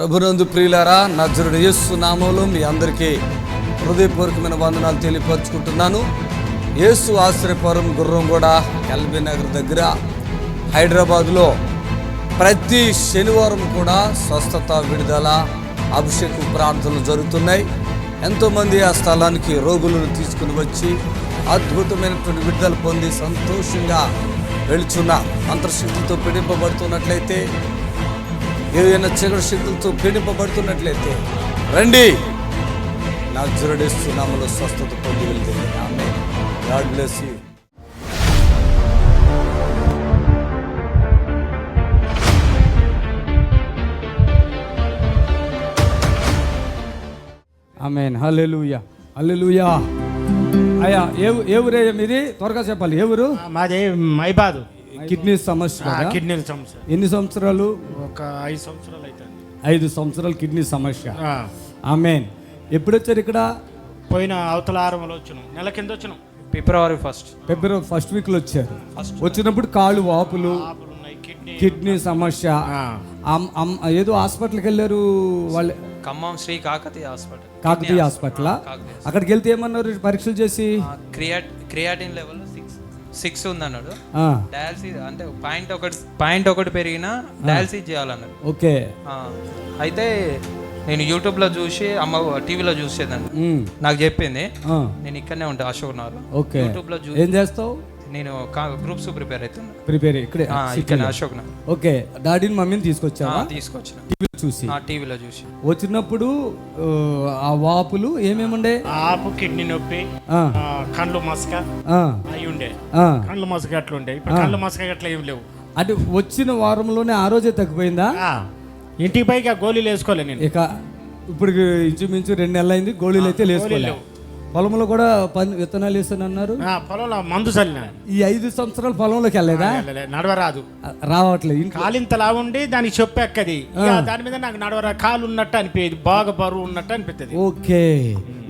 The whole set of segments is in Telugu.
ప్రభునందు ప్రియులారా, నజరుడు యేసు నామములో మీ అందరికీ హృదయపూర్వకమైన వందనాలు తెలియపరుచుకుంటున్నాను. యేసు ఆశ్రయపురం గుర్రంగూడ ఎల్బీ నగర్ దగ్గర హైదరాబాద్లో ప్రతి శనివారం కూడా స్వస్థత, విడుదల, అభిషేకం ప్రార్థనలు జరుగుతున్నాయి. ఎంతోమంది ఆ స్థలానికి రోగులను తీసుకుని వచ్చి అద్భుతమైనటువంటి విడుదల పొంది సంతోషంగా వెళుచున్న అంతర్శక్తులతో పీడింపబడుతున్నట్లయితే, ఏదైనా చీకటి శక్తులతో పీడింపబడుతున్నట్లయితే రండి, నజరేయుడు యేసు నామములో స్వస్థత పొంది వెళ్తే. ఆమేన్. God bless you. ఆమేన్. హల్లెలూయా, హల్లెలూయా. అయ్యా, ఏ ఊరయ్యా మీది? త్వరగా చెప్పాలి. ఏ ఊరు? మాది మైబాదు. కిడ్నీ సమస్య. కిడ్నీల సమస్య. ఎన్ని సంవత్సరాలు? ఒక 5 సంవత్సరాలు అవుతుంది. 5 సంవత్సరాలు కిడ్నీ సమస్య. ఆమేన్. ఎప్పుడు వచ్చారు ఇక్కడ? పోయిన అవతల ఆరంలో వచ్చినాం, నెల కింద వచ్చినాం. ఫిబ్రవరి ఫస్ట్ వీక్లో వచ్చారు. వచ్చినప్పుడు కాళ్ళు వాపులు, కిడ్నీ సమస్య. ఏదో హాస్పిటల్కి వెళ్ళారు వాళ్ళు, ఖమ్మం శ్రీ కాకతీయ హాస్పిటల్. అక్కడికి వెళ్తే ఏమన్నారు పరీక్షలు చేసి? క్రియాటిన్ లెవెల్ 6 ఉందన్నాడు. డయాలసిస్ అంటే పాయింట్ ఒకటి పెరిగినా డయాలసిస్ చేయాలన్నాడు. ఓకే. అయితే నేను యూట్యూబ్ లో చూసి, అమ్మ టీవీలో చూసేదాన్ని, నాకు చెప్పింది. నేను ఇక్కడనే ఉంటా, అశోక్ నగర్. ఓకే. యూట్యూబ్ లో ఏం చేస్తావు? నేను గ్రూప్స్ ప్రిపేర్ అవుతున్నా. ఇక్కడ అశోక్ నగర్. ఓకే. డాడీని మమ్మీని తీసుకొచ్చా? తీసుకొచ్చిన. టీవీలో చూసి వచ్చినప్పుడు ఆ వాపులు ఏమేముండే? ఆపు, కిడ్నీ నొప్పి, కండ్లు మసక అవి ఉండే. కండ్లు మసక అట్లుండే. ఇప్పుడు కండ్లు మసక అట్లా ఏం లేవు. అంటే వచ్చిన వారంలోనే ఆ రోజే తగ్గిపోయిందా? ఇంటికి పైకి గోళీలు వేసుకోలే నేను. ఇక ఇప్పుడు ఇంచుమించు 2 నెలలు అయింది, గోళీలు అయితే వేసుకోలేవు. పొలంలో కూడా విత్తనాలు వేస్తానన్నారు. పొలంలో మందు చల్లిన. ఈ 5 సంవత్సరాలు పొలంలోకి వెళ్ళలేదా? నడవరాదు, రావట్లేదు. కాలింతలా ఉండి దానికి చెప్పెక్కది. దాని మీద నాకు నడవరా, కాలు ఉన్నట్టు అనిపించేది, బాగా బరువు ఉన్నట్టు అనిపిస్తుంది. ఓకే.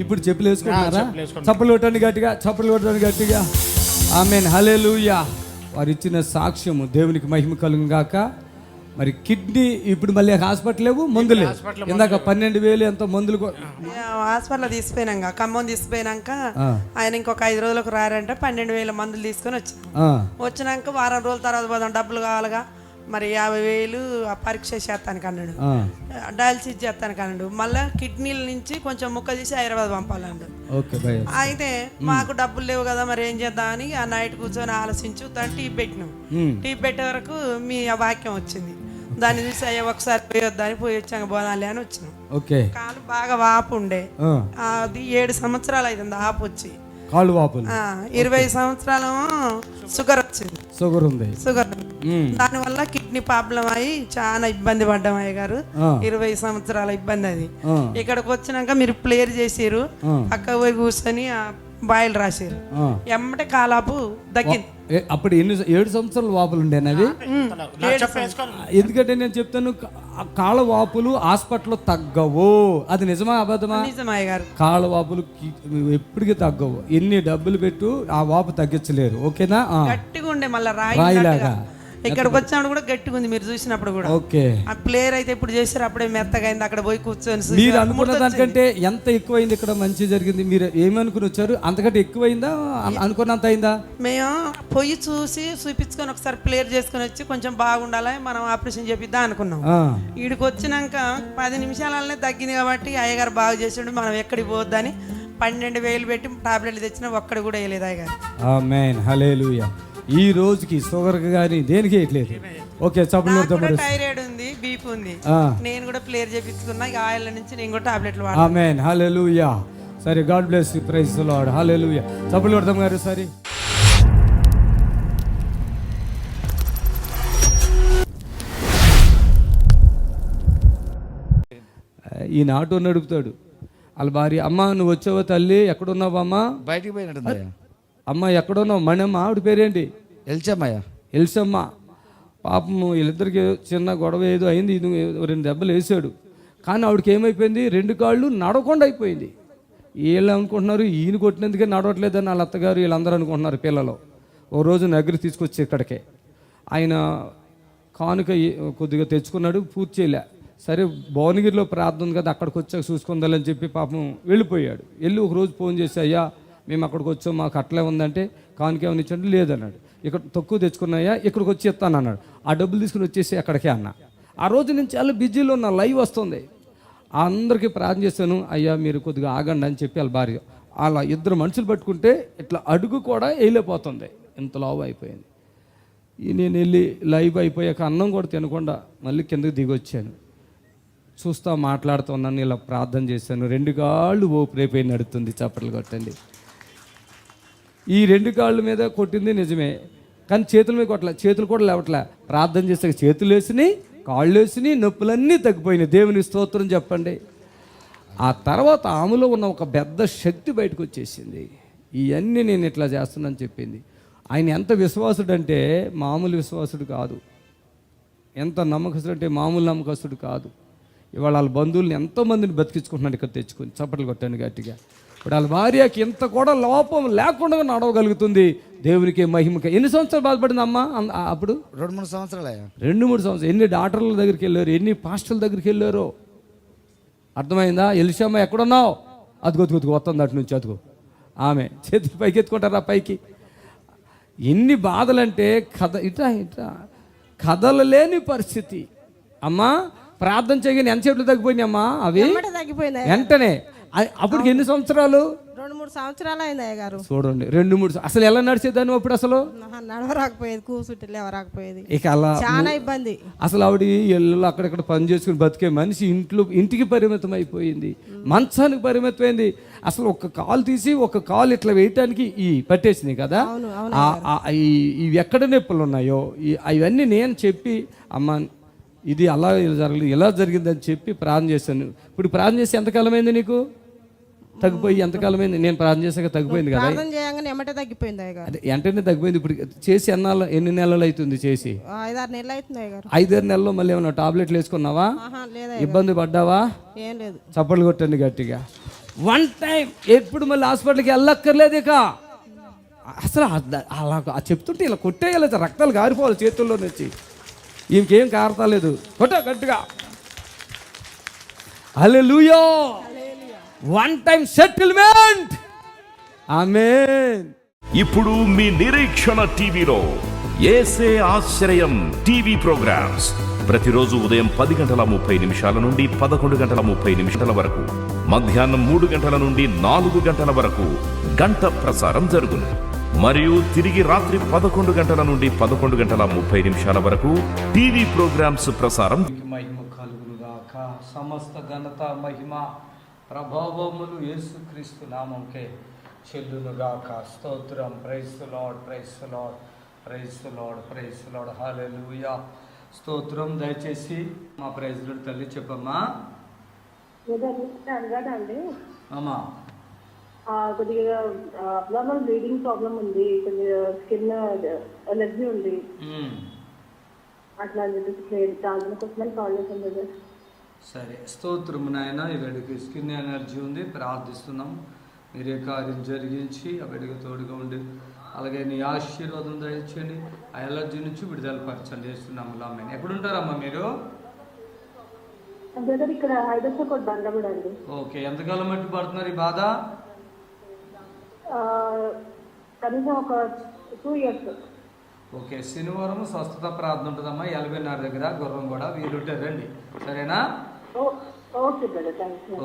ఇప్పుడు చెప్పులు వేసుకుంటారా? చప్పలు కొట్టండి గట్టిగా, చప్పలు కొట్టండి గట్టిగా. ఆమేన్. హల్లెలూయా. వారు ఇచ్చిన సాక్ష్యము దేవునికి మహిమ కలుగును గాక. మరి కిడ్నీ ఇప్పుడు మళ్ళీ హాస్పిటల్ లేవు, మందులు ఇందాక 12,000 ఎంతో మందులు హాస్పిటల్ తీసుకుపోయినాక, ఖమ్మం తీసుకుపోయినాక ఆయన ఇంకొక 5 రోజులకు రారంటే 12,000 మందులు తీసుకొని వచ్చినాక వారం రోజుల తర్వాత పోదాం, డబ్బులు కావాలిగా. మరి 50,000 పరీక్ష చేస్తానికి అన్నాడు, డయాలసిస్ చేస్తానికి అన్నాడు. మళ్ళీ కిడ్నీల నుంచి కొంచెం ముక్క తీసి హైదరాబాద్ పంపాలన్నాడు. అయితే మాకు డబ్బులు లేవు కదా, మరి ఏం చేద్దాం అని ఆ నైట్ కూర్చొని ఆలోచించు టీ పెట్టినాం. టీ పెట్టే వరకు మీ వాక్యం వచ్చింది. దాన్ని చూసి అయ్యా ఒకసారి పోయొద్దని పోయి వచ్చాక బోనాలి అని వచ్చినాం. కాలు బాగా వాపు ఉండే, అది 7 సంవత్సరాలు అవుతుంది ఆపు వచ్చి. కాళ్ళు వాపులు. 20 సంవత్సరాలు షుగర్ వచ్చింది. షుగర్ దానివల్ల కిడ్నీ ప్రాబ్లం అయ్యి చాలా ఇబ్బంది పడ్డాం అయ్య గారు. 20 సంవత్సరాల ఇబ్బంది అది. ఇక్కడికి వచ్చినాక మీరు ప్లేయర్ చేసారు, పక్క పోయి కూర్చొని బాయిల్ రాశారు, ఎమ్మటే కాలాపు తగ్గింది. అప్పుడు 7 సంవత్సరాలు వాపులు ఉండేనవి. ఎందుకంటే నేను చెప్తాను, కాళ్ళ వాపులు హాస్పిటల్లో తగ్గవు. అది నిజమా అబద్ధమా? నిజమయ్య గారు. కాళ్ళ వాపులు ఎప్పటికీ తగ్గవు. ఎన్ని డబ్బులు పెట్టు ఆ వాపు తగ్గించలేరు. ఓకేనా? గట్టిగా ఉండే, మళ్ళీ రాయిలాగా. ఇక్కడికి వచ్చినప్పుడు కూడా గట్టిగా ఉంది, మీరు చూసినప్పుడు కూడా. ఓకే. ఆ ప్లేయర్ అయితే ఇప్పుడు చేశారు, అప్పుడే మెత్తగా అయింది. అక్కడ పోయి కూర్చొని మీరు అనుకున్న దానికంటే ఎంత ఎక్కువైంది? ఇక్కడ మంచి జరిగింది. మీరు ఏమనుకుని వచ్చారు? అంతకంటే ఎక్కువైందా? అనుకున్నంత అయిందా? మేము పోయి చూపించుకొని ఒకసారి ప్లేయర్ చేసుకుని వచ్చి కొంచెం బాగుండాలి, మనం ఆపరేషన్ చేపిద్దాం అనుకున్నాం. వీడికి వచ్చినాక 10 నిమిషాలనే తగ్గింది కాబట్టి అయ్యగారు బాగా చేసిండు, మనం ఎక్కడికి పోవద్దని 12,000 పెట్టి టాబ్లెట్లు తెచ్చినా ఒక్కడి కూడా వేయలేదు అయ్యగారు. ఆమేన్. హల్లెలూయా. ఈ రోజుకి షుగర్ కానీ దేనికి వేయట్లేదు. ఓకే. థైరాయిడ్ ఉంది, బీపీ ఉంది. నేను కూడా ప్లేయర్ చేపించుకున్నా. ఆయిల్ నుంచి నేను కూడా టాబ్లెట్లు వాడాను. ఆమేన్. హల్లెలూయా. సరే, God bless you. Praise the Lord. హల్లెలూయా. చప్పట్లు కొడదాం గారు. సరే, ఈయన ఆటో నడుపుతాడు. వాళ్ళ భార్య, అమ్మ నువ్వు వచ్చావా తల్లి? ఎక్కడున్నావా అమ్మా? బయటికి పోయినట్టు. అమ్మ ఎక్కడున్నావు? మణమ్మ. ఆవిడ పేరేంటి? ఎల్సమ్మ. పాపము వీళ్ళిద్దరికి చిన్న గొడవ ఏదో అయింది, 2 దెబ్బలు వేసాడు. కానీ ఆవిడకి ఏమైపోయింది? 2 కాళ్ళు నడవకుండా అయిపోయింది. వీళ్ళు అనుకుంటున్నారు ఈయన కొట్టినందుకే నడవట్లేదని వాళ్ళ అత్తగారు వీళ్ళందరూ అనుకుంటున్నారు పిల్లలు. ఓ రోజు నగరి తీసుకొచ్చి ఇక్కడికే ఆయన కానుక కొద్దిగా తెచ్చుకున్నాడు, పూర్తి చేయలే. సరే భువనగిరిలో ప్రార్థన ఉంది కదా, అక్కడికి వచ్చాక చూసుకుందాలని చెప్పి పాపం వెళ్ళిపోయాడు. వెళ్ళి ఒకరోజు ఫోన్ చేసి, అయ్యా మేము అక్కడికి వచ్చాం, మాకు అట్లే ఉందంటే కానుకేమని ఇచ్చండి, లేదన్నాడు. ఇక్కడ తక్కువ తెచ్చుకున్నాయా, ఇక్కడికి వచ్చి ఇస్తాను అన్నాడు. ఆ డబ్బులు తీసుకుని వచ్చేసి అక్కడికే అన్న. ఆ రోజు నేను చాలా బిజీలో ఉన్న లైవ్ వస్తుంది, అందరికీ ప్రార్థన చేశాను. అయ్యా మీరు కొద్దిగా ఆగండి అని చెప్పి వాళ్ళ భార్య అలా ఇద్దరు మనుషులు పట్టుకుంటే ఇట్లా అడుగు కూడా వేయలేకపోతుంది, ఇంత లావు అయిపోయింది. నేను వెళ్ళి లైవ్ అయిపోయాక అన్నం కూడా తినకుండా మళ్ళీ కిందకి దిగొచ్చాను. చూస్తా మాట్లాడుతున్నాను, ఇలా ప్రార్థన చేశాను. 2 కాళ్ళు ఊపిరైపోయి నడుతుంది. చప్పట్లు కొట్టండి. ఈ 2 కాళ్ళ మీద కొట్టింది నిజమే, కానీ చేతుల మీద కొట్టలే, చేతులు కూడా లేవట్లే. ప్రార్థన చేసాక చేతులు వేసినాయి, కాళ్ళు వేసినాయి, నొప్పులన్నీ తగ్గిపోయినాయి. దేవుని స్తోత్రం చెప్పండి. ఆ తర్వాత ఆమెలో ఉన్న ఒక పెద్ద శక్తి బయటకు వచ్చేసింది. ఇవన్నీ నేను ఇట్లా చేస్తున్నానని చెప్పింది. ఆయన ఎంత విశ్వాసుడు అంటే మామూలు విశ్వాసుడు కాదు, ఎంత నమ్మకస్తుడు అంటే మామూలు నమ్మకస్తుడు కాదు. ఇవాళ వాళ్ళ బంధువుల్ని ఎంతోమందిని బతికించుకుంటున్నాడు ఇక్కడ తెచ్చుకొని. చప్పట్లు కొట్టాను గట్టిగా. ఇప్పుడు వాళ్ళ భార్యకి ఇంత కూడా లోపం లేకుండా నడవగలుగుతుంది. దేవునికి మహిమకి. ఎన్ని సంవత్సరాలు బాధపడింది అమ్మ అప్పుడు? 2-3 సంవత్సరాలు. 2-3 సంవత్సరాలు. ఎన్ని డాక్టర్ల దగ్గరికి వెళ్ళారు, ఎన్ని పాస్టర్ల దగ్గరికి వెళ్ళారో. అర్థమైందా? ఎలిషమ్మ ఎక్కడున్నావు? అదిగొతుకు వస్తుంది అటు నుంచి, అదిగో ఆమె చేతులు పైకి ఎత్తుకుంటారా పైకి. ఎన్ని బాధలంటే ఇట్లా కదలలేని పరిస్థితి. అమ్మా ప్రార్థన చేయగానే ఎంతసేపు తగ్గిపోయినాయి అమ్మా అవి వెంటనే. అప్పటికి ఎన్ని సంవత్సరాలు? 2-3 సంవత్సరాలు అయింది అయ్య గారు. చూడండి 2-3 అసలు ఎలా నడిచేదాన్ని అప్పుడు? అసలు నడవరాకపోయేది, కూర్చుంటే లేవరాకపోయేది, ఇక అలా చాలా ఇబ్బంది. అసలు ఆవిడ ఇళ్ళలో అక్కడక్కడ పని చేసుకుని బతికే మనిషి ఇంటికి పరిమితం అయిపోయింది, మంచానికి పరిమితమైంది. అసలు ఒక కాలు తీసి ఒక కాలు ఇట్లా వేయటానికి పట్టేసింది కదా. ఇవి ఎక్కడ నొప్పులు ఉన్నాయో అవన్నీ నేను చెప్పి, అమ్మ ఇది అలా ఇలా జరిగిందని చెప్పి ప్రార్థన చేశాను. ఇప్పుడు ప్రార్థన చేసి ఎంతకాలమైంది నీకు? తగ్గిపోయి ఎంతకాలమైంది? నేను ప్రార్థన చేశాక తగ్గిపోయింది కదా. తగ్గిపోయింది అదే వెంటనే తగ్గిపోయింది. ఇప్పుడు చేసి ఎన్ని నెలలు అవుతుంది చేసి? 5-6 నెలలు అవుతుంది. 5-6 నెలల్లో మళ్ళీ ఏమన్నా టాబ్లెట్లు వేసుకున్నావా? ఇబ్బంది పడ్డావా? ఏం లేదు. చప్పట్లు కొట్టండి గట్టిగా. 1 టైం ఎప్పుడు మళ్ళీ హాస్పిటల్కి వెళ్ళక్కర్లేదు ఇక. అసలు అలా చెప్తుంటే ఇలా కొట్టేయాలి, రక్తాలు కారిపోవాలి చేతుల్లో నుంచి. ఇంకేం కారతాలేదు. కొట్ట గట్టిగా. హల్లెలూయా. 1 టైం సెటిల్మెంట్. ఆమేన్. ఇప్పుడు మీ నిరీక్షణ టీవీలో యేసే ఆశ్రయం టీవీ ప్రోగ్రామ్స్ ప్రతిరోజు ఉదయం 10:30 నుండి 11:30 వరకు, మధ్యాహ్నం 3 గంటల నుండి 4 గంటల వరకు గంట ప్రసారం జరుగును. మరియు తిరిగి రాత్రి 11 గంటల నుండి 11:30 వరకు టీవీ ప్రోగ్రామ్స్ ప్రసారం. మహిమ కలుగునుగాక. సమస్త ఘనత మహిమ ప్రభావములు యేసుక్రీస్తు నామముకే చెల్లునుగాక. స్తోత్రం. Praise the Lord, praise the Lord, praise the Lord, praise the Lord. హల్లెలూయా. స్తోత్రం. దయచేసి మా ప్రైజ్ లార్డ్ తల్లి చెప్పమ్మా. అమ్మా కొద్దిగా అబ్నార్మల్ బ్లీడింగ్ ప్రాబ్లం ఉంది, కొద్దిగా స్కిన్ ఎలర్జీ ఉంది, అట్లా దాని కోసమని కాల్ చేశాను. సరే, స్తోత్రము నాయన. ఈ బిడ్డకి స్కిన్ ఎనర్జీ ఉంది, ప్రార్థిస్తున్నాం. మీరే కార్యం జరిగించి ఆ బిడ్డకి తోడుగా ఉండి, అలాగే నీ ఆశీర్వాదం దయచేయండి. ఆ ఎలర్జీ నుంచి విడుదల పరచండి చేస్తున్నాము. అమ్మాయి ఎక్కడుంటారమ్మా మీరు? ఇక్కడ హైదరాబాద్ బండ్లగూడ అండి. ఓకే. ఎంతకాలం బట్టి పడుతున్నారు ఈ బాధ? కనీసం ఒక 2 years. ఓకే. శనివారం స్వస్థత ప్రార్థన ఉంటుందమ్మా, 84 దగ్గర గుర్రం కూడా వీలుంటే రండి, సరేనా?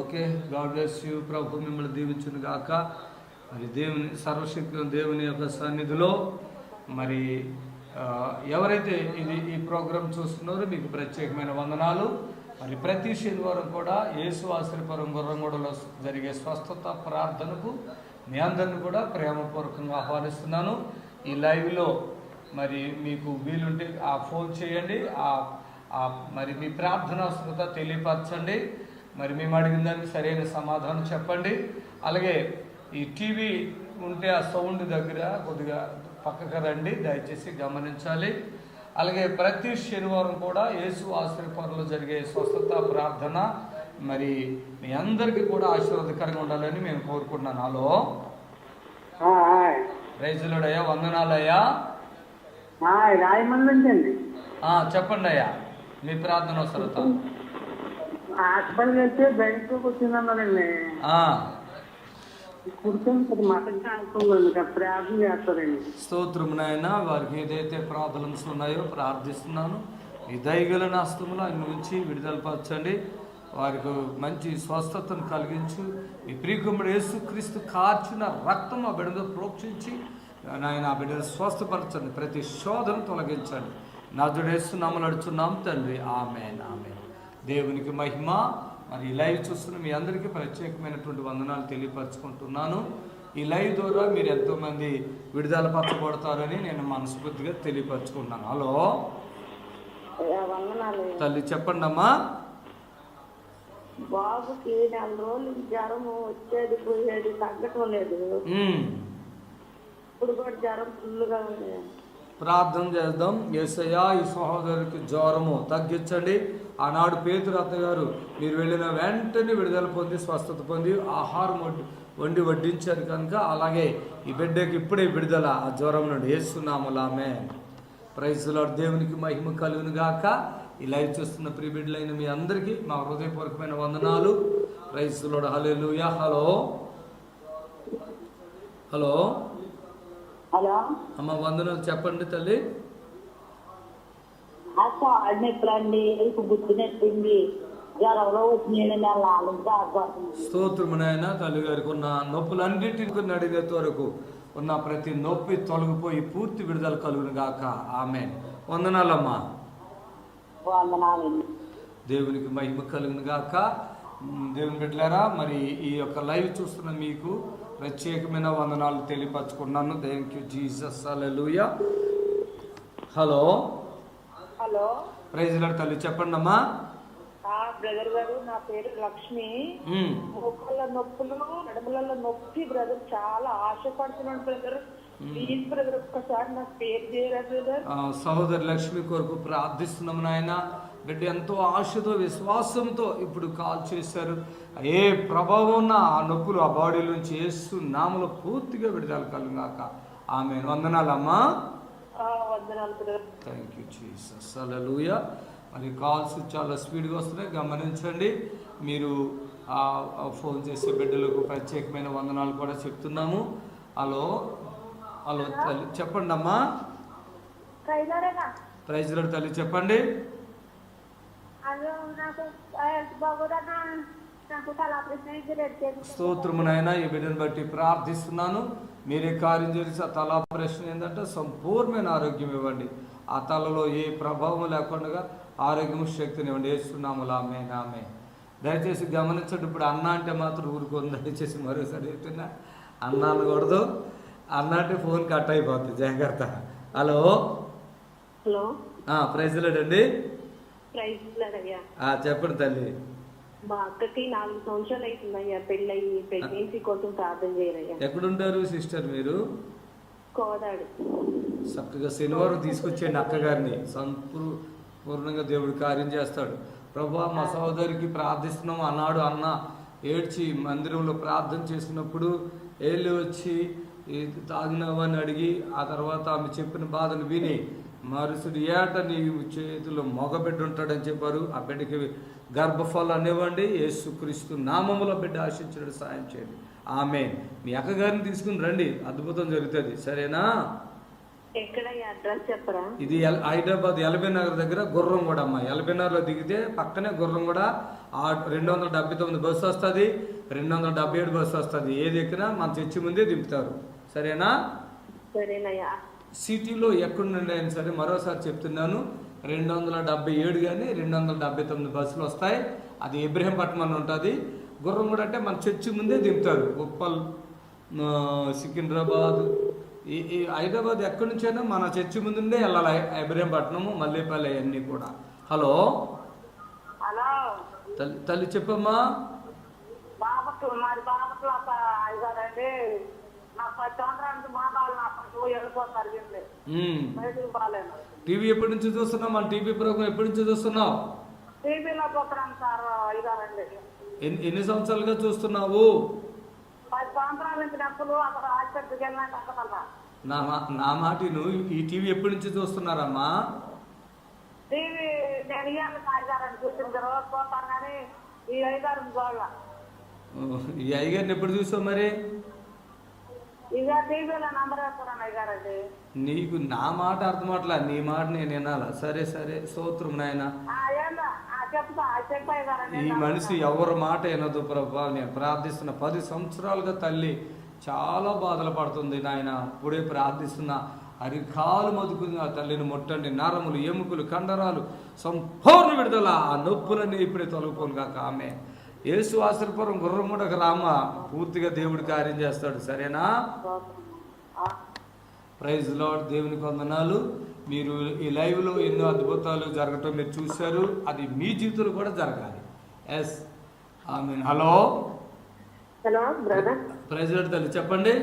ఓకే. God bless you. ప్రభు మిమ్మల్ని దీవించును గాక. మరి దేవుని సర్వశక్తి దేవుని యొక్క సన్నిధిలో మరి ఎవరైతే ఈ ప్రోగ్రాం చూస్తున్నారో మీకు ప్రత్యేకమైన వందనాలు. మరి ప్రతి శనివారం కూడా యేసు ఆశ్రయపురం గుర్రంగూడలో జరిగే స్వస్థత ప్రార్థనకు మీ అందరిని కూడా ప్రేమపూర్వకంగా ఆహ్వానిస్తున్నాను. ఈ లైవ్లో మరి మీకు వీలుంటే ఫోన్ చేయండి, మరి మీ ప్రార్థనావసరత తెలియపరచండి. మరి మేము అడిగిన దానికి సరైన సమాధానం చెప్పండి. అలాగే ఈ టీవీ ఉంటే ఆ సౌండ్ దగ్గర కొద్దిగా పక్కకు రండి, దయచేసి గమనించాలి. అలాగే ప్రతి శనివారం కూడా యేసు ఆశ్రయపురంలో జరిగే స్వస్థత ప్రార్థన మరి మీ అందరికీ కూడా ఆశీర్వాదకరంగా ఉండాలని మేము కోరుకుంటున్నాను. హలో, ప్రైజ్ లార్డ్ అయ్యా. వందనాలయ్యా. రాయమండ్రి. చెప్పండి అయ్యా మీ ప్రార్థన అవసరత. హాస్పిటల్ వెళ్తే బయటకు కూర్చున్నానండి. కూర్చొని మటన్ కానుకోండి ప్రార్థన చేస్తారండి. స్తోత్రం నాయన. వారికి ఏదైతే ప్రాబ్లమ్స్ ఉన్నాయో ప్రార్థిస్తున్నాను. ఈ దయగల హస్తములో ఆయన నుంచి విడుదల పరచండి. వారికి మంచి స్వస్థతను కలిగించు. ఈ ప్రియకుమారుడు యేసుక్రీస్తు కార్చిన రక్తం ఆ బిడ్డను ప్రోక్షించి నాయన ఆ బిడ్డను స్వస్థపరచండి. ప్రతి శోధన తొలగించండి. నజరేస్తు నమ్మలడుచున్నాం తండ్రి. ఆమేన్ ఆమేన్. దేవునికి మహిమ. మరి ఈ లైవ్ చూస్తున్న మీ అందరికీ ప్రత్యేకమైనటువంటి వందనాలు తెలియపరచుకుంటున్నాను. ఈ లైవ్ ద్వారా మీరు ఎంతోమంది విడుదల పరచబడతారని నేను మనస్ఫూర్తిగా తెలియపరచుకుంటున్నాను. హలో తల్లి చెప్పండి అమ్మా. బాబుకి 4 రోజులు జ్వరము వచ్చేది పోయేది తగ్గటం లేదు. ఇప్పుడు కూడా జ్వరం ఫుల్గా ఉంది. ప్రార్థన చేద్దాం. యేసయ్యా ఈ సహోదరికి జ్వరము తగ్గించండి. ఆనాడు పేతురు అత్తగారు మీరు వెళ్ళిన వెంటనే విడుదల పొంది స్వస్థత పొంది ఆహారం వండి వడ్డించారు కనుక అలాగే ఈ బిడ్డకి ఇప్పుడే విడుదల ఆ జ్వరం నుండి యేసునామములో ఆమేన్. Praise Lord. దేవునికి మహిమ కలుగును గాక. ఈ లైవ్ చూస్తున్న ప్రియ బిడ్డలైన మీ అందరికీ మా హృదయపూర్వకమైన వందనాలు. Praise Lord. హల్లెలూయా. హలో హలో హలో అమ్మ వందనాలు చెప్పండి తల్లి. నొప్పులండి, గుర్తు నొప్పింది, జ్వరంలో స్తోత్రము నాయన. తల్లి గారికి ఉన్న నొప్పులన్నింటికి నడిగేంత వరకు ఉన్న ప్రతి నొప్పి తొలగిపోయి పూర్తి విడుదల కలుగును గాక. ఆమేన్. వందనాలమ్మా. దేవునికి మహిమ కలుగును గాక. దేవుని బిడ్డలారా, మరి ఈ యొక్క లైవ్ చూస్తున్న మీకు ప్రత్యేకమైన వందనాలు తెలియపరచుకున్నాను. Thank you Jesus. హల్లెలూయా. Hello hello praise Lord. తల్లి చెప్పండి అమ్మా. బ్రదర్ గారు, నా పేరు లక్ష్మి. మోకాళ్ళ నొప్పులు, నడుములలో నొప్పి బ్రదర్, చాలా ఆశపడుతున్నాను బ్రదర్. ప్లీజ్ బ్రదర్ ఒక్కసారి నాకు పేరు చేయరా బ్రదర్. సహోదరి లక్ష్మి కొరకు ప్రార్థిస్తున్నాం నాయన. బిడ్డ ఎంతో ఆశతో విశ్వాసంతో ఇప్పుడు కాల్ చేశారు. ఏ ప్రభావం ఉన్న ఆ నొప్పులు ఆ బాడీ నుంచి యేసు నామములో పూర్తిగా విడుదల కలుగాక. ఆమేన్. వందనాలమ్మా. వందనాలు బ్రదర్. Thank you Jesus. హల్లెలూయా. మరి కాల్స్ చాలా స్పీడ్గా వస్తున్నాయి, గమనించండి. మీరు ఫోన్ చేసే బిడ్డలకు ప్రత్యేకమైన వందనాలు కూడా చెప్తున్నాము. హలో హలో తల్లి చెప్పండి అమ్మా. ప్రైజ్ లార్డ్ తల్లి చెప్పండి. స్తోత్రము నాయన. ఈ బిడ్డను బట్టి ప్రార్థిస్తున్నాను. మీరే కార్యం చేసి ఆ తల ఆపరేషన్ ఏంటంటే సంపూర్ణమైన ఆరోగ్యం ఇవ్వండి. ఆ తలలో ఏ ప్రభావం లేకుండా ఆరోగ్యం శక్తిని ఇవ్వండి. యేసునామములో ఆమేన్ ఆమేన్. దయచేసి గమనించండి. ఇప్పుడు అన్న అంటే మాత్రం ఊరుకోండి. దయచేసి మరోసారి చెప్తున్నా, అన్న అనకూడదు. అన్న అంటే ఫోన్ కట్ అయిపోతుంది, జాగ్రత్త. హలో హలో ప్రైజ్ లార్డ్ అండి. ప్రైజ్ లార్డ్ అయ్యా. చెప్పండి తల్లి. మా అక్కకి 4 సంవత్సరాలు అవుతుందయ్యా పెళ్ళయి. ప్రెగ్నెన్సీ కోసం ప్రార్థన చేయరయ్యా. ఎక్కడుంటారు సిస్టర్ మీరు? కోదాడు. చక్కగా శనివారం తీసుకొచ్చేయండి అక్కగారిని. సంపూర్ణంగా దేవుడు కార్యం చేస్తాడు. ప్రభువా మా సహోదరికి ప్రార్థిస్తున్నాం అన్నాడు. అన్న ఏడ్చి మందిరంలో ప్రార్థన చేసినప్పుడు ఏళ్ళు వచ్చి తాగినవని అడిగి ఆ తర్వాత ఆమె చెప్పిన బాధను విని మరుసటి ఏట నీ చేతిలో మగబిడ్డ ఉంటాడని చెప్పారు. ఆ బిడ్డకి గర్భఫలాన్ని ఇవ్వండి. యేసుక్రీస్తు నామములో బిడ్డ ఆశించడం సాయం చేయండి. ఆమేన్. మీ అక్కగారిని తీసుకుని రండి, అద్భుతం జరుగుతుంది. సరేనా? ఎక్కడ అడ్రస్ చెప్పరా? ఇది హైదరాబాద్ ఎల్బీ నగర్ దగ్గర గుర్రంగూడ అమ్మ. ఎల్బీ నగర్లో దిగితే పక్కనే గుర్రంగూడ 279 బస్సు వస్తుంది, 277 బస్సు వస్తుంది. ఏది ఎక్కినా మన చర్చి ముందే దింపుతారు. సరేనా? సరేనయ్యా. సిటీలో ఎక్కడుండండి అయినా సరే మరోసారి చెప్తున్నాను, 277 కానీ 279 బస్సులు వస్తాయి. అది ఇబ్రహీంపట్నం అని ఉంటుంది. గుర్రంగూడ అంటే మన చర్చి ముందే దింపుతారు. ఉప్పల్, సికింద్రాబాద్, ఈ హైదరాబాద్ ఎక్కడి నుంచైనా మన చర్చి ముందుండే వెళ్ళాలి. ఇబ్రహీంపట్నము, మల్లేపల్లి అన్నీ కూడా. హలో హలో తల్లి చెప్పమ్మా. బాబకు మాది బాబకు అయ్యారండి. నాకు 10 సంవత్సరానికి మా వాళ్ళు నాకు వెళ్ళిపోతారు. బయటకు బాగాలేను. టీవీ ఎప్పటి నుంచి చూస్తున్నావు? మన టీవీ ప్రోగ్రామ్ ఎప్పటి నుంచి చూస్తున్నావు? టీవీలో పోతున్నాను సార్. అయ్యారండి. ఎన్ని సంవత్సరాలుగా చూస్తున్నావు? 10 సంవత్సరాల నుంచి డబ్బులు అక్కడ ఆసుపత్రికి వెళ్ళినాక అక్కడ. నా మాట నువ్వు ఈ టీవీ ఎప్పటి నుంచి చూస్తున్నారమ్మా? టీవీ నేను ఇయ్యాలి అయ్యారని చూసిన తర్వాత పోతాను కానీ ఈ 5-6 రోజుల ఈ అయ్యగారిని ఎప్పుడు చూసావు మరి? ఇక టీవీలో నంబర్ వేస్తున్నాను అయ్యారండి. నీకు నా మాట అర్థమట్లా, నీ మాట నేను వినాలా? సరే సరే, స్తోత్రం నాయన. ఏందా చెప్పారండి. ఈ మనిషి ఎవరి మాట వినదు ప్రభా. నేను ప్రార్థిస్తున్న 10 సంవత్సరాలుగా తల్లి చాలా బాధలు పడుతుంది నాయన. ఇప్పుడే ప్రార్థిస్తున్నా, అరికాలు మదుకుని ఆ తల్లిని ముట్టండి. నరములు, ఎముకలు, కండరాలు సంపూర్ణ విడుదల. ఆ నొప్పులన్నీ ఇప్పుడే తొలగిపోను కాక. ఆమె యేసు ఆశ్రపురం గుర్రముడక రామ, పూర్తిగా దేవుడి కార్యం చేస్తాడు. సరేనా? Praise Lord. దేవునికి వందనాలు. మీరు ఈ లైవ్లో ఎన్నో అద్భుతాలు జరగటం మీరు చూశారు. అది మీ జీవితంలో కూడా జరగాలి. ఎస్, ఆమె. హలో హలో బ్రదర్, ప్రెసిడెంట్ తల్లి చెప్పండి.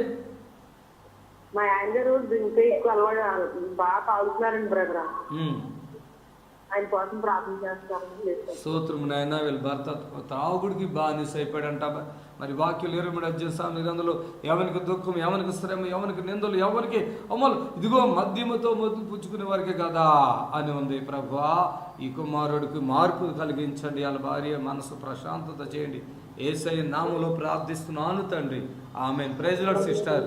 మా ఆయన గారు డ్రింక్ ఎక్కువ అలవాటు బాగా తాగుతున్నారండి బ్రదర్. ఆయన కోసం ప్రార్థన చేస్తాను. స్తోత్రం నాయన. వీళ్ళ భర్త త్రాగుడికి బానిస అయిపోయాడంట. మరి వాక్యులు 23 ఎవరికి దుఃఖం, ఎవరికి శ్రమ, ఎవరికి నిందలు, ఎవరికి అమలు, ఇదిగో మద్యముతో మొదలు పుచ్చుకునే వారికి కదా అని ఉంది. ప్రభువా, ఈ కుమారుడికి మార్పు కలిగించండి. వాళ్ళ భార్య మనసు ప్రశాంతత చేయండి. యేసయ్య నామములో ప్రార్థిస్తున్నాను తండ్రి. ఆమేన్. Praise Lord sister.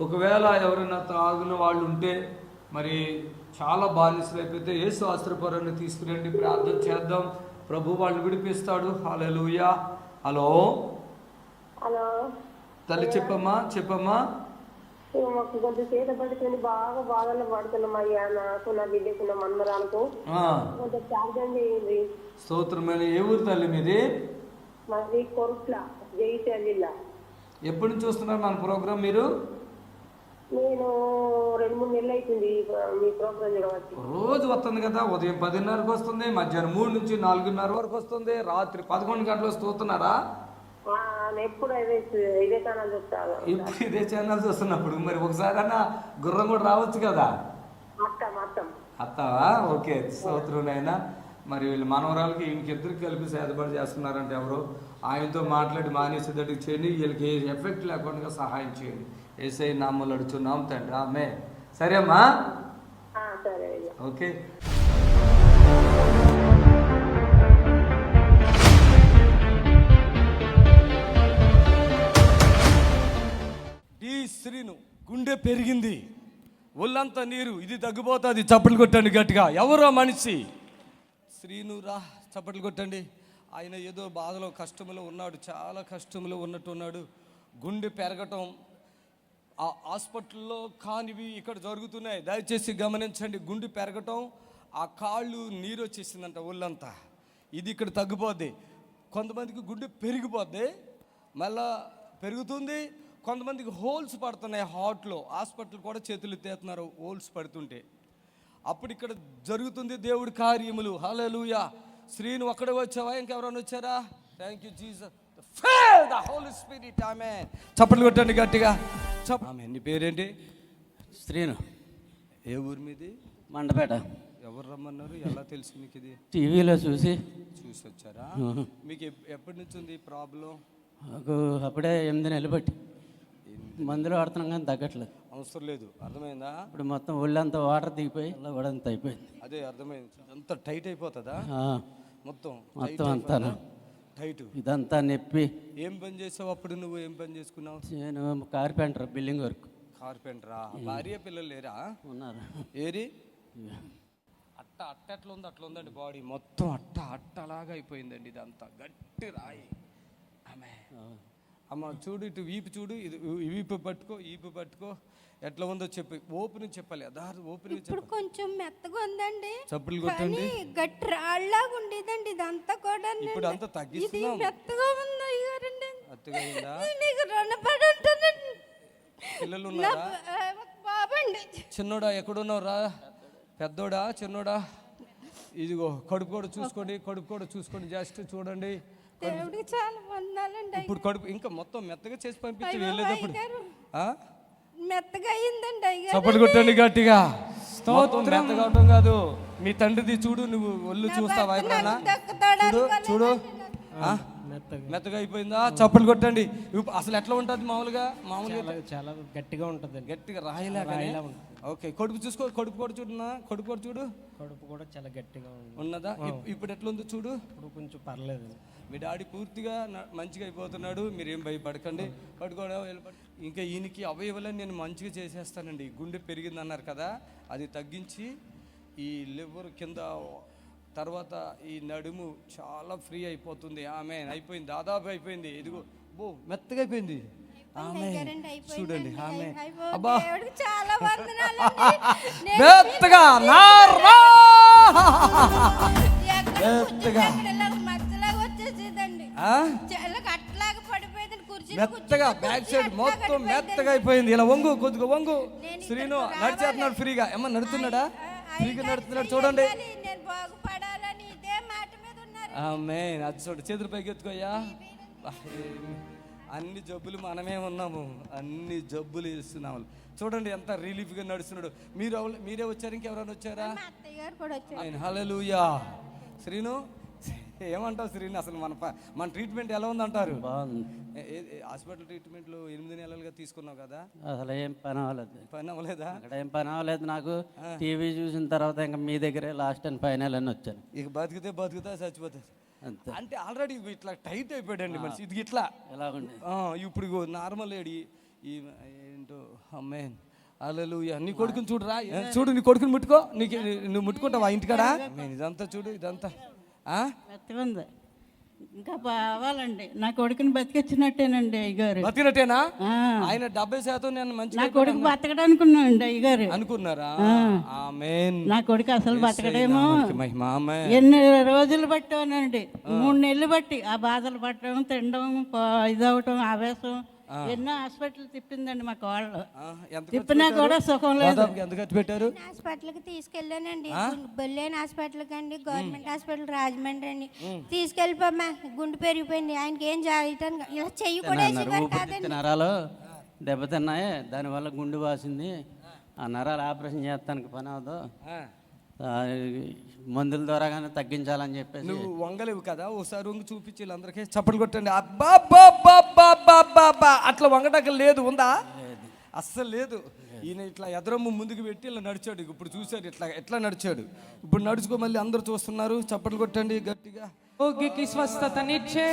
ఒకవేళ ఎవరైనా తాగిన వాళ్ళు ఉంటే, మరి చాలా బానిసలు అయిపోతే యేసు ఆశ్రపురాన్ని తీసుకురండి, ప్రార్థన చేద్దాం. ప్రభు వాళ్ళు విడిపిస్తాడు. హల్లెలూయా. హలో హలో తల్లి చెప్పమ్మా, చెప్పమ్మా. మాకు కొంచెం చేత పట్టుకుని బాగా బాధలు పడుతున్నాం అయ్యా. నాకు, నా బిడ్డకు, నా మన్మరాలకు కొంచెం ప్రార్థన చేయండి. స్తోత్రమైన. ఏ ఊరు తల్లి మీది? మాది కొరుట్ల, జగిత్యాల జిల్లా. ఎప్పటి నుంచి చూస్తున్నారు మన ప్రోగ్రామ్ మీరు? నేను 2-3 నెలలు అవుతుంది మీ ప్రోగ్రామ్ చూడవచ్చు. రోజు వస్తుంది కదా. ఉదయం 10:30కి వస్తుంది, మధ్యాహ్నం 3 నుంచి 4:30 వరకు వస్తుంది, రాత్రి 11 గంటలకు చూస్తున్నారా? ఎప్పుడు ఇదే ఛానల్ చూస్తాను. ఇప్పుడు ఇదే ఛానల్ చూస్తున్నప్పుడు మరి ఒకసారి అన్న గుర్రం కూడా రావచ్చు కదా. అత్తవా? ఓకే, స్తోత్రునైనా. మరి వీళ్ళు మనవరాలకి ఇంకిద్దరికి కలిపి సేదపాటు చేస్తున్నారంటే ఎవరు? ఆయనతో మాట్లాడి మానేసేటట్టు చేయండి. వీళ్ళకి ఏ ఎఫెక్ట్ లేకుండా సహాయం చేయండి. యేసయ్య నామములో అడుగుచున్నాం తండ్రి. ఆమె. సరే అమ్మా, ఓకే. శ్రీను గుండె పెరిగింది, ఒళ్ళంతా నీరు, ఇది తగ్గిపోతుంది. చప్పట్లు కొట్టండి గట్టిగా. ఎవరో మనిషి? శ్రీను రా, చప్పట్లు కొట్టండి. ఆయన ఏదో బాధలో, కష్టంలో ఉన్నాడు, చాలా కష్టంలో ఉన్నట్టున్నాడు. గుండె పెరగటం, ఆ హాస్పిటల్లో కానివి ఇక్కడ జరుగుతున్నాయి. దయచేసి గమనించండి. గుండె పెరగటం, ఆ కాళ్ళు నీరు వచ్చేసిందంట ఒళ్ళంతా. ఇది ఇక్కడ తగ్గిపోద్ది. కొంతమందికి గుండె పెరిగిపోద్ది, మళ్ళా పెరుగుతుంది. కొంతమందికి హోల్స్ పడుతున్నాయి హార్ట్లో. హాస్పిటల్ కూడా చేతులు ఎత్తేస్తున్నారు హోల్స్ పడుతుంటే. అప్పుడు ఇక్కడ జరుగుతుంది దేవుడి కార్యములు. హల్లెలూయా. శ్రీను ఒక్కడే వచ్చావా? ఇంకెవరైనా వచ్చారా? Thank you Jesus. The Holy Spirit. ఆమేన్. చప్పట్లు కొట్టండి గట్టిగా. ఆమేన్. నీ పేరేంటి? శ్రీను. ఏ ఊరు మీది? మండపేట. ఎవరు రమ్మన్నారు? ఎలా తెలుసు మీకు ఇది? టీవీలో చూసి వచ్చారా? మీకు ఎప్పటి నుంచి ఉంది ప్రాబ్లం? నాకు అప్పుడే 8 నెలలు బట్టి మందులు వాడుతున్నాం కానీ తగ్గట్లేదు. అవసరం లేదు. అర్థమైందా? ఇప్పుడు మొత్తం ఒళ్ళంతా వాటర్ దిగిపోయి అలా కూడా అంత అయిపోయింది. అదే అర్థమైంది. అంత టైట్ అయిపోతుందా? మొత్తం అంతా టైట్. ఇదంతా నొప్పి. ఏం పని చేసావు అప్పుడు? నువ్వు ఏం పని చేసుకున్నావు? నేను కార్పెంటర్, బిల్డింగ్ వర్క్. కార్పెంటరా? భార్య పిల్లలు లేరా? ఉన్నారు. ఏరి అట్ట ఎట్లా ఉంది? అట్లా ఉందండి బాడీ మొత్తం. అట్టలాగా అయిపోయిందండి. ఇదంతా గట్టి రాయి. అమ్మ చూడు, ఇటు వీపు చూడు. ఇది వీపు పట్టుకో, ఈపు పట్టుకో. ఎట్లా ఉందో చెప్పి ఓపెన్ చెప్పాలి. ఓపెన్ ఇప్పుడు కొంచెం మెత్తగా ఉందండి. చప్పులు కొట్టండి. గట్టి రాళ్ళలాగా ఉండేదండి ఇదంతా కూడా. ఇప్పుడు అంతా తగ్గిస్తున్నాం. మెత్తగా ఉంది అయ్యారండి. మెత్తగా అయిందా? నీకు రుణపడి ఉంటానండి. పిల్లలు ఉన్నారా? బాబండి. చిన్నోడా? ఎక్కడున్నావురా? పెద్దోడా చిన్నోడా? ఇదిగో కడుపు కూడా చూసుకోండి. జస్ట్ చూడండి. దేవుడికి చాలా వందనాలండి. ఇప్పుడు కడుపు ఇంకా మొత్తం మెత్తగా చేసి పంపించి వెళ్ళేటప్పుడు మెత్తగా అయిందండి అయ్యారు. చప్పట్లు కొట్టండి గట్టిగా. మెత్తగా అవటం కాదు, మీ తండ్రిది చూడు. నువ్వు ఒళ్ళు చూస్తావా? ఎప్పుడన్నా చూడు. మెత్తగా అయిపోయిందా? చప్పట్లు కొట్టండి. అసలు ఎట్లా ఉంటుంది మామూలుగా? చాలా గట్టిగా ఉంటుంది. గట్టిగా రాయలాగానే. ఓకే, కడుపు చూసుకో. కడుపు కూడా చూడున్నా. కడుపు కూడా చూడు. కడుపు కూడా చాలా గట్టిగా ఉన్నదా? ఇప్పుడు ఎట్లా ఉందో చూడు. ఇప్పుడు కొంచెం పర్లేదు. మీ డాడీ పూర్తిగా మంచిగా అయిపోతున్నాడు. మీరేం భయపడకండి. పడుకోవడం ఇంకా ఈయనకి అవయవాలని నేను మంచిగా చేసేస్తానండి. గుండె పెరిగింది అన్నారు కదా, అది తగ్గించి ఈ లివర్ కింద, తర్వాత ఈ నడుము చాలా ఫ్రీ అయిపోతుంది. ఆమె అయిపోయింది, దాదాపు అయిపోయింది. ఇదిగో మెత్తగా అయిపోయింది. ఆమె చూడండి, ఆమె అబ్బా చాలా మెత్తగా మెత్తగా బ్యాక్ సైడ్ మొత్తం మెత్తగా అయిపోయింది. ఇలా వంగు, కొద్దిగా వంగు. శ్రీను నడిచేస్తున్నాడు ఫ్రీగా. ఏమన్నా నడుతున్నాడా? ఫ్రీగా నడుస్తున్నాడు చూడండి. ఆమె అది చూడు, చేతులు పైకి ఎత్తుకోయ్యా. అన్ని జబ్బులు మనమే ఉన్నాము, అన్ని జబ్బులు ఇస్తున్నాము. చూడండి ఎంత రిలీఫ్గా నడుస్తున్నాడు. మీరే వచ్చారు, ఇంకెవరైనా వచ్చారా? హల్లెలూయా. శ్రీను ఏమంటావు శ్రీను? అసలు మన ట్రీట్మెంట్ ఎలా ఉందంటారు? హాస్పిటల్ ట్రీట్మెంట్లో 8 నెలలుగా తీసుకున్నావు కదా, అసలు ఏం పని అవ్వలేదు. పని అవ్వలేదా? అక్కడ ఏం పని అవ్వలేదు. నాకు టీవీ చూసిన తర్వాత ఇంకా మీ దగ్గరే లాస్ట్ అండ్ ఫైనల్ అని వచ్చాను. ఇక బతుకుతా చచ్చిపోతా అంతే. అంటే ఆల్రెడీ ఇట్లా టైట్ అయిపోయాడండి మనిషి. ఇది ఇట్లా ఎలాగుంది ఇప్పుడు నార్మల్ ఏడి ఏంటో. అమ్మేన్ హల్లెలూయా. నీ కొడుకుని చూడురా, చూడు నీ కొడుకుని ముట్టుకో. నువ్వు ముట్టుకుంటావా ఇంటికాడా? ఇదంతా చూడు, ఇదంతా మెత్తగా ఉంది. ఇంకా బావాలండి. నా కొడుకుని బతికిచ్చినట్టేనండి అయ్యగారు. బతికినట్టేనా? ఆయన 70% నేను మంచి నా కొడుకు బతకడనుకున్నాండి అయ్యగారు. అనుకున్నారా? ఆమేన్. నా కొడుకు అసలు బతకడేమో. మహిమ. ఎన్ని రోజులు పట్టానండి, 3 నెలలు బట్టి ఆ బాధలు పట్టడం, తినడం, ఇదవటం, ఆవేశం, ఎన్నో హాస్పిటల్ తిప్పిందండి మా కోళ్ళు. తిప్పినా కూడా సుఖం లేదు. ఎంత పెట్టారు? హాస్పిటల్కి తీసుకెళ్ళానండి. బొల్లేని హాస్పిటల్కి అండి, గవర్నమెంట్ హాస్పిటల్ రాజమండ్రి అండి. తీసుకెళ్ళిపోమ్మా, గుండె పెరిగిపోయింది. ఆయనకి ఏం చేయటాను, ఇలా చెయ్యి కూడా కాదండి. నరాలు దెబ్బతిన్నాయి, దానివల్ల గుండె వాసింది. ఆ నరాలు ఆపరేషన్ చేస్తానికి పని అవదు. మందుల ద్వారా కానీ తగ్గించాలని చెప్పేసి. నువ్వు వంగలేవు కదా, ఓసారి వంగి చూపించి వీళ్ళందరికీ చప్పట్లు కొట్టండి. అబ్బా అట్లా వంగటం లేదు, ఉందా? అస్సలు లేదు. ఈయన ఇట్లా ఎదరమ్మ ముందుకు పెట్టి ఇలా నడిచాడు. ఇప్పుడు చూశాడు ఎట్లా నడిచాడు. ఇప్పుడు నడుచుకో, మళ్ళీ అందరూ చూస్తున్నారు. చప్పట్లు కొట్టండి గట్టిగా. రోగికి స్వస్థతనిచ్చే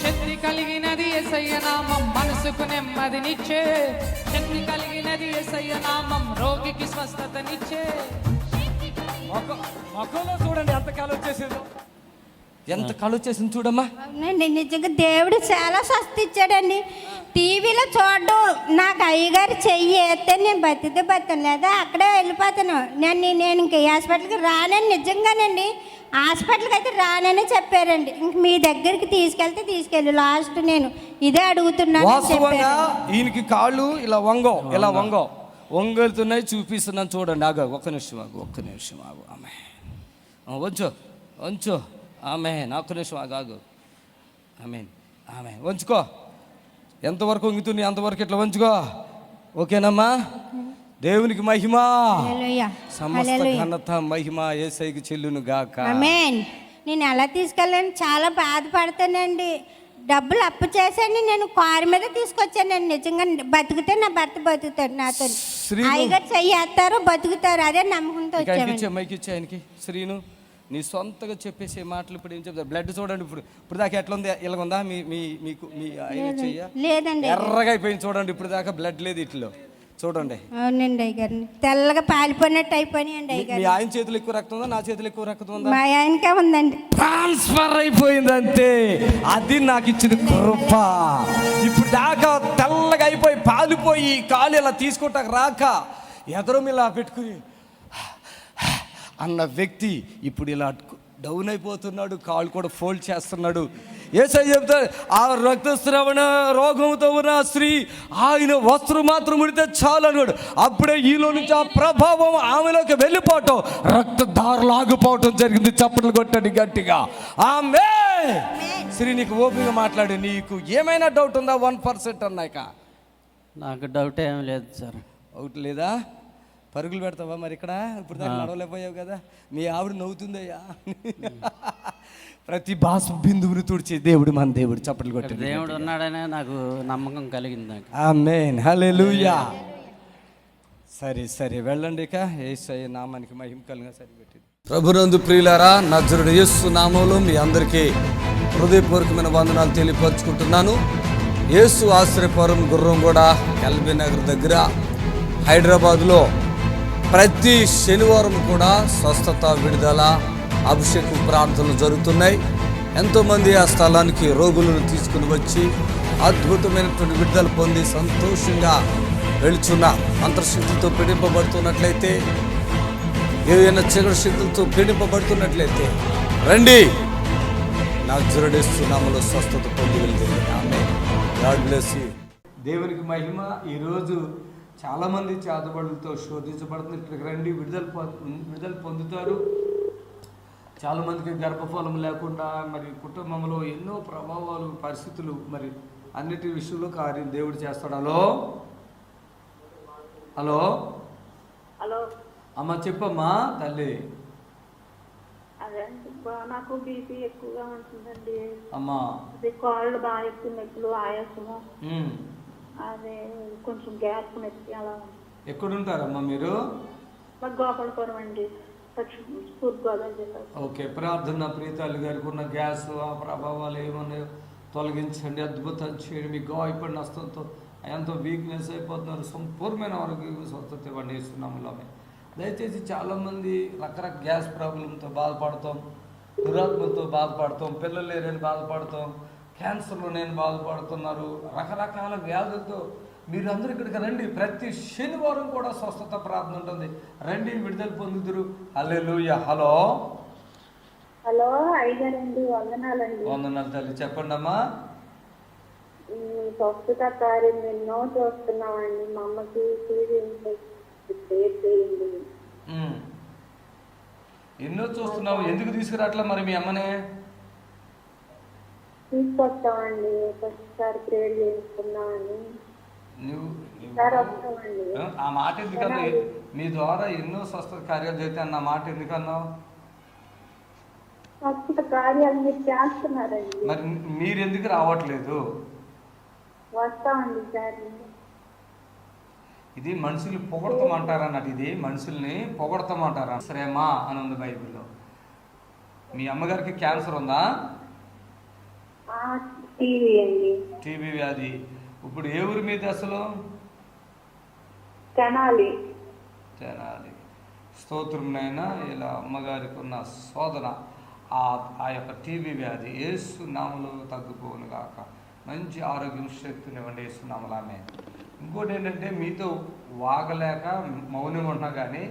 శక్తి కలిగినది యేసయ్య నామం, మనసుకు నెమ్మదినిచ్చే శక్తి కలిగినది యేసయ్య నామం, రోగికి స్వస్థతనిచ్చే. మొక్కలో చూడండి ఎంత కాలు వచ్చేసిందో, ఎంత కాలు వచ్చేసింది చూడమ్మా. అవునండి, నిజంగా దేవుడు చాలా స్వస్థ ఇచ్చాడండి. టీవీలో చూడడం, నాకు అయ్యగారు చెయ్యి వేస్తే నేను బతాను, లేదా అక్కడే వెళ్ళిపోతాను. నేను ఇంక హాస్పిటల్కి రానని, నిజంగానండి హాస్పిటల్కి అయితే రానని చెప్పారండి. ఇంక మీ దగ్గరికి తీసుకెళ్ళి లాస్ట్ నేను ఇదే అడుగుతున్నాను. ఈయనకి కాళ్ళు ఇలా వంగలుతున్నాయి, చూపిస్తున్నాను చూడండి. ఒక్క నిమిషం ఆగు. ఆమె వంచు ఆమె, ఒక్క నిమిషం ఆగు. ఆమె వంచుకో. ఎంతవరకు వంగుతుంది అంతవరకు ఇట్లా వంచుకో. ఓకేనమ్మా? దేవునికి మహిమ, సమస్త ఘనత మహిమ యేసయ్యకి చెల్లును గాక. ఆమేన్. నేను ఎలా తీసుకెళ్ళాను, చాలా బాధపడతానండి. డబ్బులు అప్పు చేశాను, నేను కారు మీద తీసుకొచ్చానండి. నిజంగా బతికితే నా భర్త బతుకుతాడు, నాతో అయ్యగారు చెయ్యేస్తారు, బతుకుతారు, అదే నమ్మకంతో వచ్చాను. మైకి ఇచ్చే ఆయనకి. శ్రీను, నీ సొంతగా చెప్పేసే మాటలు ఇప్పుడు ఏం చెప్తారు? బ్లడ్ చూడండి, ఇప్పుడు దాకా ఎట్లా ఉంది? ఇలా ఉందా? మీకు మీ ఆయన చెయ్య లేదండి, ఎర్రగా అయిపోయింది చూడండి. ఇప్పుడు దాకా బ్లడ్ లేదు ఇట్లో చూడండి. అవునండి అయ్యగారిని, తెల్లగా పాలిపోయినట్టు అయిపోయినాయండి అయ్యగారు. మీ ఆయన చేతులు ఎక్కువ రక్తం ఉందా, నా చేతులు ఎక్కువ రక్తం ఉందా? మా ఆయనకే ఉందండి. ట్రాన్స్ఫర్ అయిపోయింది అంతే. అది నాకు ఇచ్చిన కృప. ఇప్పుడు దాకా తెల్లగా అయిపోయి పాలిపోయి కాలు ఇలా తీసుకుంటాక రాక ఎదరం ఇలా పెట్టుకుని అన్న వ్యక్తి ఇప్పుడు ఇలా డౌన్ అయిపోతున్నాడు. కాళ్ళు కూడా ఫోల్డ్ చేస్తున్నాడు. యేసయ్య చెప్తాడు, ఆ రక్తస్రావణ రోగంతో ఉన్న స్త్రీ ఆయన వస్త్రం మాత్రం ముడితే చాలు అన్నాడు. అప్పుడే ఈలో నుంచి ఆ ప్రభావం ఆమెలోకి వెళ్ళిపోవటం, రక్తధారలు ఆగిపోవటం జరిగింది. చప్పట్లు కొట్టండి గట్టిగా. ఆమేన్. శ్రీ, నీకు ఓపిక మాట్లాడు. నీకు ఏమైనా డౌట్ ఉందా? 1% అన్నాక. నాకు డౌట్ ఏం లేదు సార్. ఒకటి లేదా? పరుగులు పెడతావా మరి ఇక్కడ? ఇప్పుడు దాకా నడవలేకపోయావు కదా. మీ ఆవిడ నవ్వుతుందయ్యా. ప్రతి బాసు బిందువుని తుడిచే దేవుడు మన దేవుడు. చప్పట్లు కొట్టి దేవుడు ఉన్నాడనే నాకు నమ్మకం కలిగింది నాకు. ఆమేన్, హల్లెలూయా. సరే వెళ్ళండి. ఇక యేసయ్య నామానికి మహిమ కలుగా సరిపెట్టింది. ప్రభునందు ప్రియులారా, నజరుడు యేసు నామములో మీ అందరికీ హృదయపూర్వకమైన వందనాలు తెలియపరుచుకుంటున్నాను. యేసు ఆశ్రయపురం గుర్రంగూడ ఎల్బీ నగర్ దగ్గర హైదరాబాద్లో ప్రతి శనివారం కూడా స్వస్థత, విడుదల, అభిషేక ప్రార్థనలు జరుగుతున్నాయి. ఎంతోమంది ఆ స్థలానికి రోగులను తీసుకుని వచ్చి అద్భుతమైనటువంటి విడుదల పొంది సంతోషంగా వెళుచున్న అంతర్శక్తులతో పీడింపబడుతున్నట్లయితే, ఏదైనా చీకటి శక్తులతో పీడింపబడుతున్నట్లయితే రండి, నజరేయుడు నామములో స్వస్థత పొంది వెళ్తుంది. ఆమేన్. God bless you. దేవునికి మహిమ. ఈరోజు చాలామంది చేతబడులతో శోధించబడుతున్నారు. ఇక్కడికి రండి, విడుదల పొందుతారు. చాలామందికి గర్భఫలం లేకుండా మరి కుటుంబంలో ఎన్నో ప్రభావాలు, పరిస్థితులు, మరి అన్నిటి విషయంలో కార్యం దేవుడు చేస్తాడు. హలో హలో అమ్మ, చెప్పమ్మా తల్లి. అదే నాకు బీపీ ఎక్కువగా ఉంటుందండి. అమ్మా, అది కాళ్ళు బాగా ఎక్కువ నొప్పులు, ఆయాసము, అదే కొంచెం గ్యాస్ నొప్పి అలా. ఎక్కడుంటారమ్మా మీరు? గోపాలపురం అండి, తూర్పుగోదావరి జిల్లా. ఓకే, ప్రార్థన ప్రీతాలు గారికి ఉన్న గ్యాస్ ఆ ప్రభావాలు ఏమన్నాయో తొలగించండి, అద్భుతం చేయండి. మీ గాయపడిన హస్తంతో ఎంతో వీక్నెస్ అయిపోతున్నారు, సంపూర్ణమైన ఆరోగ్య స్వస్థత ఇవ్వండి యేసునామములోనే. దయచేసి చాలామంది రకరకాల గ్యాస్ ప్రాబ్లంతో బాధపడతాం, దురాత్మతో బాధపడతాం, పిల్లలు లేరని బాధపడతాం, క్యాన్సర్లో నేను బాధపడుతున్నారు, రకరకాల వ్యాధులతో మీరందరూ ఇక్కడికి రండి. ప్రతి శనివారం కూడా స్వస్థత ప్రార్థన ఉంటుంది. రండి, విడుదల పొందుదురు. హల్లెలూయా. హలో హలో అయ్యగారండి, వందనాలండి. వందనాలు తల్లి, చెప్పండి అమ్మా. స్వస్థత కార్యం ఎన్నో చూస్తున్నామండి. మా అమ్మకి ఎన్నో చూస్తున్నావు, ఎందుకు తీసుకురావట్లే మరి మీ అమ్మనే? తీసుకొస్తామండి, ఒకసారి ప్రేర్ చేసుకున్నామని. ఆ మాట ఎందుకన్నా? మీ ద్వారా ఎన్నో స్వస్థత కార్యాలు చేస్తే అన్న మాట ఎందుకన్నావు? స్వస్థత కార్యాలు మీరు చేస్తున్నారండి, మరి మీరు ఎందుకు రావట్లేదు? వస్తామండి సార్. ఇది మనుషులు పొగడతామంటారు అన్నట్టు, ఇది మనుషుల్ని పొగడతామంటారా? శ్రమ అని ఉంది బైబిల్లో. మీ అమ్మగారికి క్యాన్సర్ ఉందా? టీబీ వ్యాధి. ఇప్పుడు ఏ ఊరి మీద అసలు? తెనాలి. స్తోత్రంనైనా ఇలా అమ్మగారికి ఉన్న శోధన, ఆ యొక్క టీబీ వ్యాధి యేసు నామములో తగ్గిపోవును గాక. మంచి ఆరోగ్యం, శక్తినివ్వండి యేసు నామములోనే. ఇంకోటి ఏంటంటే, మీతో వాగలేక మౌనంగా ఉన్నా కానీ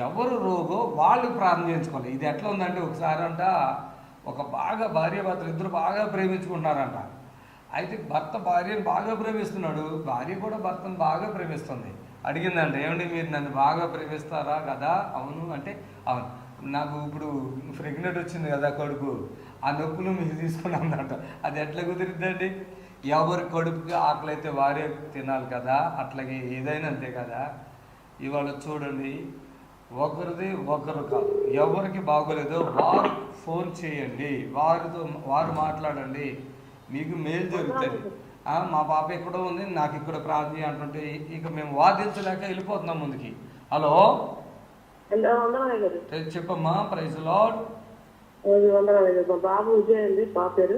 ఎవరు రోగో వాళ్ళు ప్రార్థన చేయించుకోవాలి. ఇది ఎట్లా ఉందంటే, ఒకసారి అంట ఒక భార్యాభర్తలు ఇద్దరు బాగా ప్రేమించుకుంటున్నారంట. అయితే భర్త భార్యను బాగా ప్రేమిస్తున్నాడు, భార్య కూడా భర్తను బాగా ప్రేమిస్తుంది. అడిగిందంట, ఏమండి మీరు నన్ను బాగా ప్రేమిస్తారా? కదా. అవును అంటే, అవును. నాకు ఇప్పుడు ప్రెగ్నెంట్ వచ్చింది కదా, కొడుకు, ఆ నొప్పులు మీరు తీసుకున్నానంట. అది ఎట్లా కుదిరిద్దండి? ఎవరి కడుపుకి ఆకలి అయితే వారే తినాలి కదా, అట్లాగే ఏదైనా అంతే కదా. ఇవాళ చూడండి, ఒకరిది ఒకరు కాదు, ఎవరికి బాగోలేదో వారు ఫోన్ చేయండి, వారు మాట్లాడండి, మీకు మేలు జరుగుతుంది. మా పాప ఎక్కడో ఉంది, నాకు ఇక్కడ ప్రార్థన అంటుంటే ఇక మేము వాదించలేక వెళ్ళిపోతున్నాం ముందుకి. హలో చెప్పమ్మా. Praise lord. బాబు విజయ్ అండి, పాప పేరు.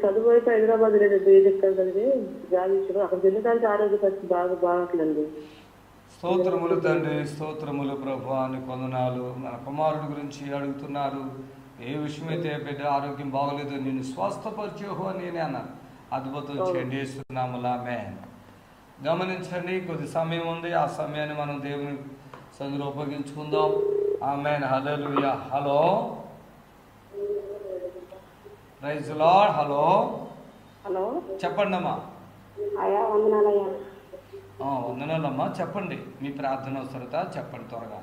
చదువు అయితే హైదరాబాద్ లేదండి, అక్కడ వెళ్ళడానికి ఆరోగ్య పరిస్థితి బాగా బాగట్లేదు. స్తోత్రములు తండ్రి, స్తోత్రములు ప్రభు అని కొందనాలు. మన కుమారుడి గురించి అడుగుతున్నారు. ఏ విషయమైతే బిడ్డ ఆరోగ్యం బాగోలేదు, నేను స్వస్థపరిచేహో అని నేనే అన్నాను. అద్భుతం చేయండి యేసునామములో. ఆమేన్. గమనించండి, కొద్ది సమయం ఉంది, ఆ సమయాన్ని మనం దేవుని సన్నిధిలో ఉపయోగించుకుందాం. ఆమేన్. హల్లెలూయా. Hello praise Lord. Hello hello చెప్పండి అమ్మా. వందనాలమ్మా, చెప్పండి, మీ ప్రార్థన అవసరత చెప్పండి త్వరగా.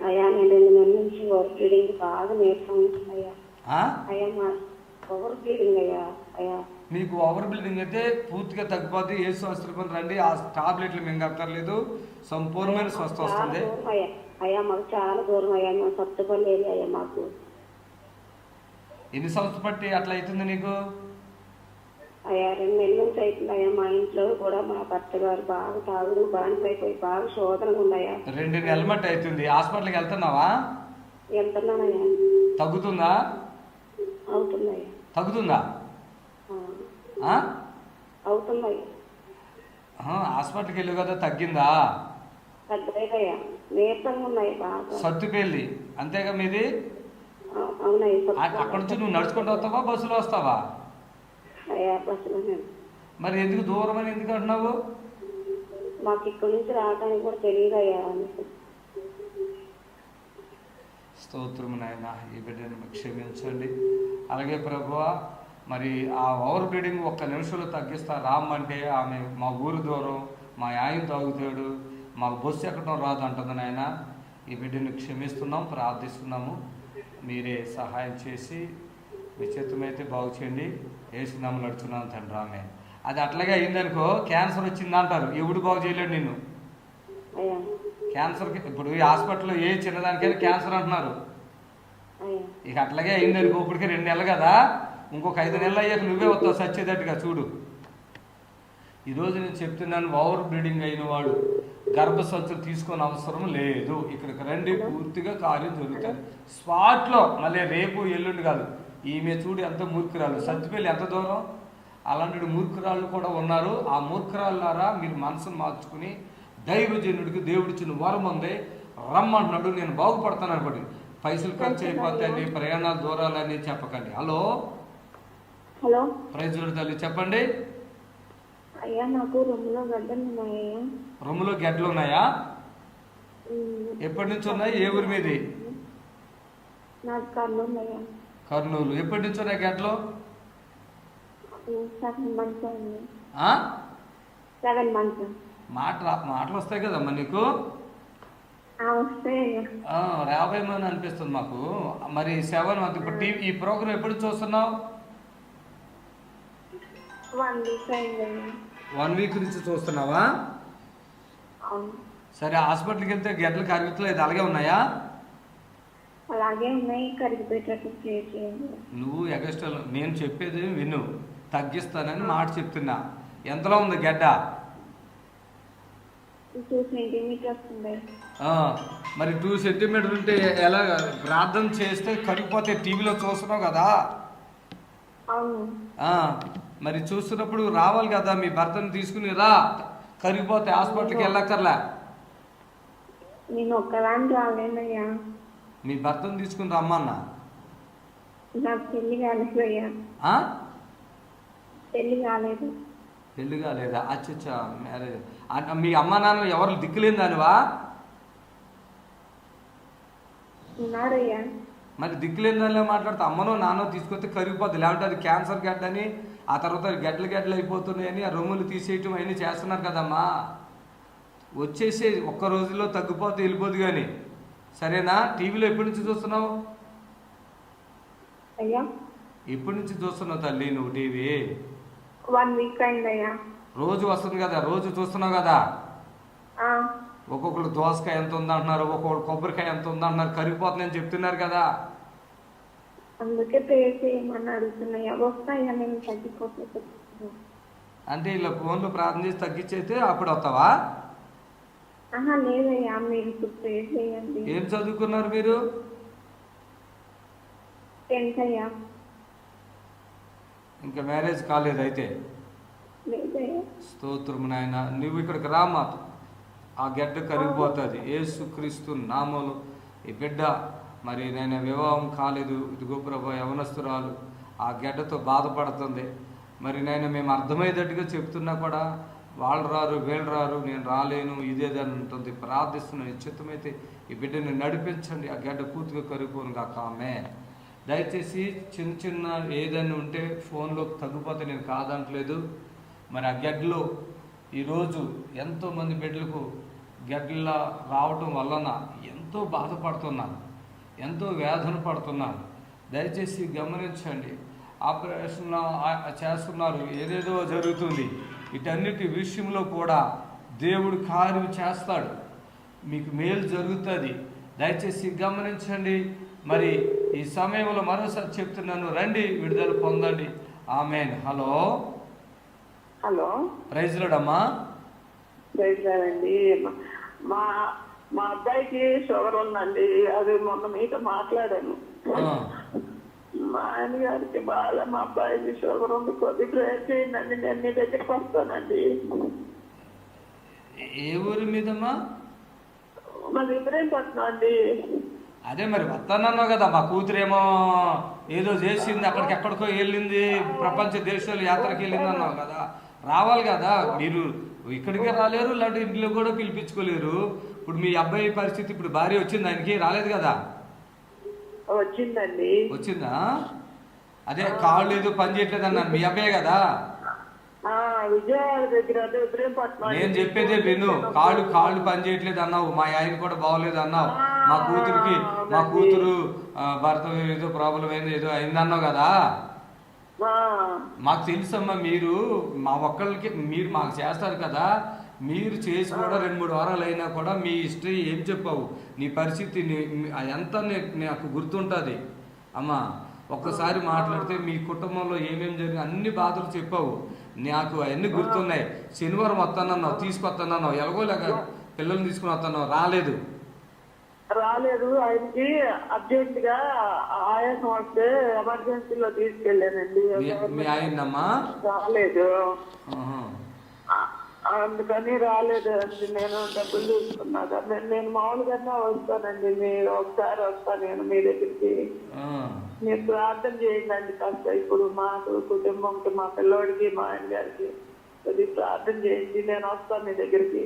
అయ్యా నేను 2 నెలల నుంచి ఓవర్ బ్లీడింగ్ బాగా నీరసం అయ్యా. ఓవర్ బ్లీడింగ్ అయ్యా. మీకు ఓవర్ బ్లీడింగ్ అయితే పూర్తిగా తగ్గిపోతే యేసు ఆశ్రమం రండి, ఆ టాబ్లెట్లు మింగక్కర్లేదు, సంపూర్ణమైన స్వస్థ వస్తుంది. అయ్యా మాకు చాలా దూరం అయ్యా, మేము సత్తుపల్లి అయ్యా. మాకు ఎన్ని సంవత్సరాలు బట్టి అట్లా అవుతుంది నీకు? అయ్యా 2 నెలల నుంచి అవుతుంది అయ్యా. మా ఇంట్లో కూడా మా భర్త గారు బాగా తాగుడు బానిసైపోయి బాగా శోధనగా ఉన్నాయా. 2 నెలల మట్టి అవుతుంది. హాస్పిటల్కి వెళ్తున్నావా? వెళ్తున్నానయ్యా. తగ్గుతుందా? అవుతుందయ్యా. తగ్గుతుందా? అవుతుందయ్యా. హాస్పిటల్కి వెళ్ళి కదా, తగ్గిందా? తగ్గలేదయ్యా, నీరసంగా ఉన్నాయి బాగా. సత్తుపల్లి అంతేగా మీది? అవునయ్యా. అక్కడ నుంచి నువ్వు నడుచుకుంటూ వస్తావా, బస్సులో వస్తావా? అయ్యా బస్సులో. మరి ఎందుకు దూరం అని ఎందుకు అంటున్నావు? మాకు ఇక్కడి నుంచి రావడానికి కూడా తెలియదయ్యా. స్తోత్రం నాయన, ఈ బిడ్డను క్షమించండి. అలాగే ప్రభువా, మరి ఆ ఓవర్ బ్లీడింగ్ 1 నిమిషంలో తగ్గిస్తా రామ్మంటే ఆమె మా ఊరు దూరం, మా ఆయన తాగుతాడు, మాకు బస్సు ఎక్కడం రాదు అంటుంది నాయన. ఈ బిడ్డను క్షమిస్తున్నాం, ప్రార్థిస్తున్నాము. మీరే సహాయం చేసి మీ చిత్తమైతే బాగు చేయండి. ఏసునామములో నడుచున్నాను తండ్రి, ఆమె. అది అట్లాగే అయిందనుకో, క్యాన్సర్ వచ్చింది అంటారు, ఎవడు బాగు చేయలేడు నిన్ను. క్యాన్సర్కి ఇప్పుడు ఈ హాస్పిటల్లో ఏ చిన్నదానికైనా క్యాన్సర్ అంటున్నారు. ఇక అట్లాగే అయిందనుకో, ఇప్పటికే 2 నెలలు కదా, ఇంకొక 5 నెలలు అయ్యాక నువ్వే వస్తావు సచ్చేటట్టుగా. చూడు, ఈరోజు నేను చెప్తున్నాను, ఓవర్ బ్లీడింగ్ అయిన వాడు గర్భసంచులు తీసుకొని అవసరం లేదు. ఇక్కడికి రండి, పూర్తిగా కార్యం జరుగుతుంది స్పాట్లో. మళ్ళీ రేపు ఎల్లుండి కాదు. ఈమె చూడు ఎంత మూర్ఖురాలు, సత్తుపల్లి ఎంత దూరం. అలాంటి మూర్ఖురాళ్ళు కూడా ఉన్నారు. ఆ మూర్ఖురాళ్ళారా మీరు మనసును మార్చుకుని దైవజనుడికి దేవుడిచ్చిన వరం ఉంది, రమ్మంటున్నాడు, నేను బాగుపడతాను అనుకోండి. పైసలు ఖర్చు అయిపోతాయండి, ప్రయాణాలు దూరాలని చెప్పకండి. హలో హలో, ప్రైజ్ తల్లి చెప్పండి. అయ్యా నాకు రొమ్ములో గడ్డలు ఉన్నాయ్యా. రొమ్ములో గడ్డలు ఉన్నాయా? ఎప్పటి నుంచి ఉన్నాయి? ఏ ఊరి మీది? నాకు కర్నూలు అయ్యా. కర్నూలు. ఎప్పటి నుంచి ఉన్నాయి గడ్డలు? 7 months అయింది. 7 months. మాటలు వస్తాయి కదమ్మా నీకు? వస్తాయి. 50 మంది అనిపిస్తుంది మాకు. మరి 7 months. ఇప్పుడు ఈ ప్రోగ్రామ్ ఎప్పుడు చూస్తున్నావు? 1 week అయింది. 1 week నుంచి చూస్తున్నావా? సరే, హాస్పిటల్కి వెళ్తే గడ్డలు కరుగుతలేదు, అలాగే ఉన్నాయా? అలాగే ఉన్నాయి, కరిగిపోయేటట్టు చేయండి. నువ్వు ఎగస్ట్రాలు నేను చెప్పేది విను, తగ్గిస్తానని మాట చెప్తున్నా. ఎంతలో ఉంది గడ్డ? 2 centimeters ఉంది. మరి 2 centimeters ఉంటే ఎలా ప్రార్థన చేస్తే కరిగిపోతే? టీవీలో చూస్తున్నావు కదా. అవును. మరి చూస్తున్నప్పుడు రావాలి కదా, మీ భర్తను తీసుకుని రా, కరిగిపోతే హాస్పిటల్కి వెళ్ళక్కర్లే. నేను ఒక్కదాన్ని రాలేనయ్యా. మీ భర్తను తీసుకుని రమ్మన్నా. నాకు పెళ్లి కాలేదు అయ్యా. పెళ్లి కాలేదు. పెళ్లి కాలేదా? అచ్చచ్చా, మ్యారేజ్. మీ అమ్మ నాన్న ఎవరు దిక్కులేని దానివా? ఉన్నారయ్యా. మరి దిక్కులేని దానిలో మాట్లాడితే అమ్మనో నాన్నో తీసుకొస్తే కరిగిపోద్ది. లేకపోతే అది క్యాన్సర్ గడ్డ అని, ఆ తర్వాత గడ్డలు అయిపోతున్నాయని ఆ రొమ్ములు తీసేయటం అవన్నీ చేస్తున్నారు కదమ్మా. వచ్చేసి 1 రోజులో తగ్గిపోతే వెళ్ళిపోదు కానీ, సరేనా? టీవీలో ఎప్పటి నుంచి చూస్తున్నావు? అయ్యా ఎప్పటి నుంచి చూస్తున్నావు తల్లి నువ్వు టీవీ? 1 week అయిందయ్యా. రోజు వస్తుంది కదా, రోజు చూస్తున్నావు కదా. ఒక్కొక్కరు దోసకాయ ఎంత ఉందంటున్నారు, ఒక్కొక్కరు కొబ్బరికాయ ఎంత ఉందంటున్నారు, కరిగిపోతుందని చెప్తున్నారు కదా. అందుకే ప్రేయర్ చేయమని అడుగుతున్నాయా. వస్తాయా, నేను తగ్గిపోతే. అంటే ఇలా ఫోన్లో ప్రార్థన చేసి తగ్గించైతే అప్పుడు వస్తావా? లేదయ్యా, మీరు ఇప్పుడు ప్రేయర్ చేయండి. ఏం చదువుకున్నారు మీరు? 10th అయ్యా. ఇంకా మ్యారేజ్ కాలేదు అయితే? స్తోత్రం నాయన. నువ్వు ఇక్కడికి రామా, ఆ గడ్డ కరిగిపోతుంది యేసుక్రీస్తు నామములో. ఈ బిడ్డ మరి నేను వివాహం కాలేదు, ఇదిగో ప్రభు యవనస్తురాలు ఆ గడ్డతో బాధపడుతుంది. మరి నేను మేము అర్థమయ్యేటట్టుగా చెప్తున్నా కూడా వాళ్ళు రారు, వీళ్ళు రారు, నేను రాలేను, ఇదేదని ఉంటుంది. ప్రార్థిస్తున్నాను, నిశ్చితమైతే ఈ బిడ్డని నడిపించండి, ఆ గడ్డ పూర్తిగా కరిగిపోను కాక. ఆమె దయచేసి చిన్న ఏదైనా ఉంటే ఫోన్లో తగ్గిపోతే నేను కాదంటలేదు. మరి ఆ గడ్డలో ఈరోజు ఎంతోమంది బిడ్డలకు గడ్డల రావటం వలన ఎంతో బాధపడుతున్నారు, ఎంతో వేదన పడుతున్నారు. దయచేసి గమనించండి. ఆపరేషన్ చేస్తున్నారు, ఏదేదో జరుగుతుంది. వీటన్నిటి విషయంలో కూడా దేవుడు కార్యం చేస్తాడు, మీకు మేలు జరుగుతుంది. దయచేసి గమనించండి. మరి ఈ సమయంలో మరోసారి చెప్తున్నాను, రండి, విడుదల పొందండి. ఆమేన్. హలో హలో, ప్రైజ్ లార్డ్ అమ్మా. అండి. మా మా అబ్బాయికి షుగర్ ఉందండి. అది మొన్న మీతో మాట్లాడాను. మా ఆయన గారికి బాగా మా అబ్బాయికి షుగర్ ఉంది, కొద్ది ప్రేర్ చేయండి. నేను మీ దగ్గరికి వస్తానండి. ఏ ఊరి మీదమ్మా? మాది ఇబ్రహీంపట్నం అండి. అదే మరి వస్తానన్నావు కదా, మా కూతురేమో ఏదో చేసింది, అక్కడికెక్కడికో వెళ్ళింది, ప్రపంచ దేశాలు యాత్రకి వెళ్ళింది అన్నావు కదా, రావాలి కదా. మీరు ఇక్కడికే రాలేరు, ఇలాంటి ఇంట్లో కూడా పిలిపించుకోలేరు. ఇప్పుడు మీ అబ్బాయి పరిస్థితి, ఇప్పుడు భార్య వచ్చింది, ఆయనకి రాలేదు కదా? వచ్చిందండి. వచ్చిందా? అదే కాళ్ళు ఏదో పని చేయట్లేదు అన్నాను, మీ అబ్బాయి కదా? విజయవాడ దగ్గర ఇబ్రహీంపట్నం. నేను చెప్పేదే విను. కాళ్ళు పని చేయట్లేదు అన్నావు, మా ఆయన కూడా బాగోలేదు అన్నావు, మా కూతురు భర్త ఏదో ప్రాబ్లం అయింది, ఏదో అయింది అన్నావు కదా. మాకు తెలుసమ్మా, మీరు మా ఒక్కళ్ళకి మీరు మాకు చేస్తారు కదా. మీరు చేసి కూడా 2-3 వారాలు అయినా కూడా మీ హిస్టరీ ఏం చెప్పావు, నీ పరిస్థితి ఎంత నాకు గుర్తుంటుంది అమ్మా. ఒక్కసారి మాట్లాడితే మీ కుటుంబంలో ఏమేమి జరిగింది అన్ని బాధలు చెప్పావు, నాకు అవన్నీ గుర్తున్నాయి. శనివారం వస్తానన్నావు, తీసుకొస్తానన్నావు, ఎలాగోలేక పిల్లల్ని తీసుకుని వస్తున్నావు, రాలేదు. ఆయనకి అర్జెంట్ గా ఆయాసం వస్తే ఎమర్జెన్సీలో తీసుకెళ్ళానండి. మీ ఆయనమ్మా? రాలేదు, అందుకని రాలేదు. నేను డబ్బులు తీసుకున్నా. నేను మామూలుగానే వస్తానండి. మీరు ఒకసారి వస్తాను నేను మీ దగ్గరికి. మీరు ప్రార్థన చేయండి కాస్త. ఇప్పుడు మాకు కుటుంబంకి, మా పిల్లవాడికి, మా ఆయన గారికి అది ప్రార్థన చేయండి. నేను వస్తాను మీ దగ్గరికి.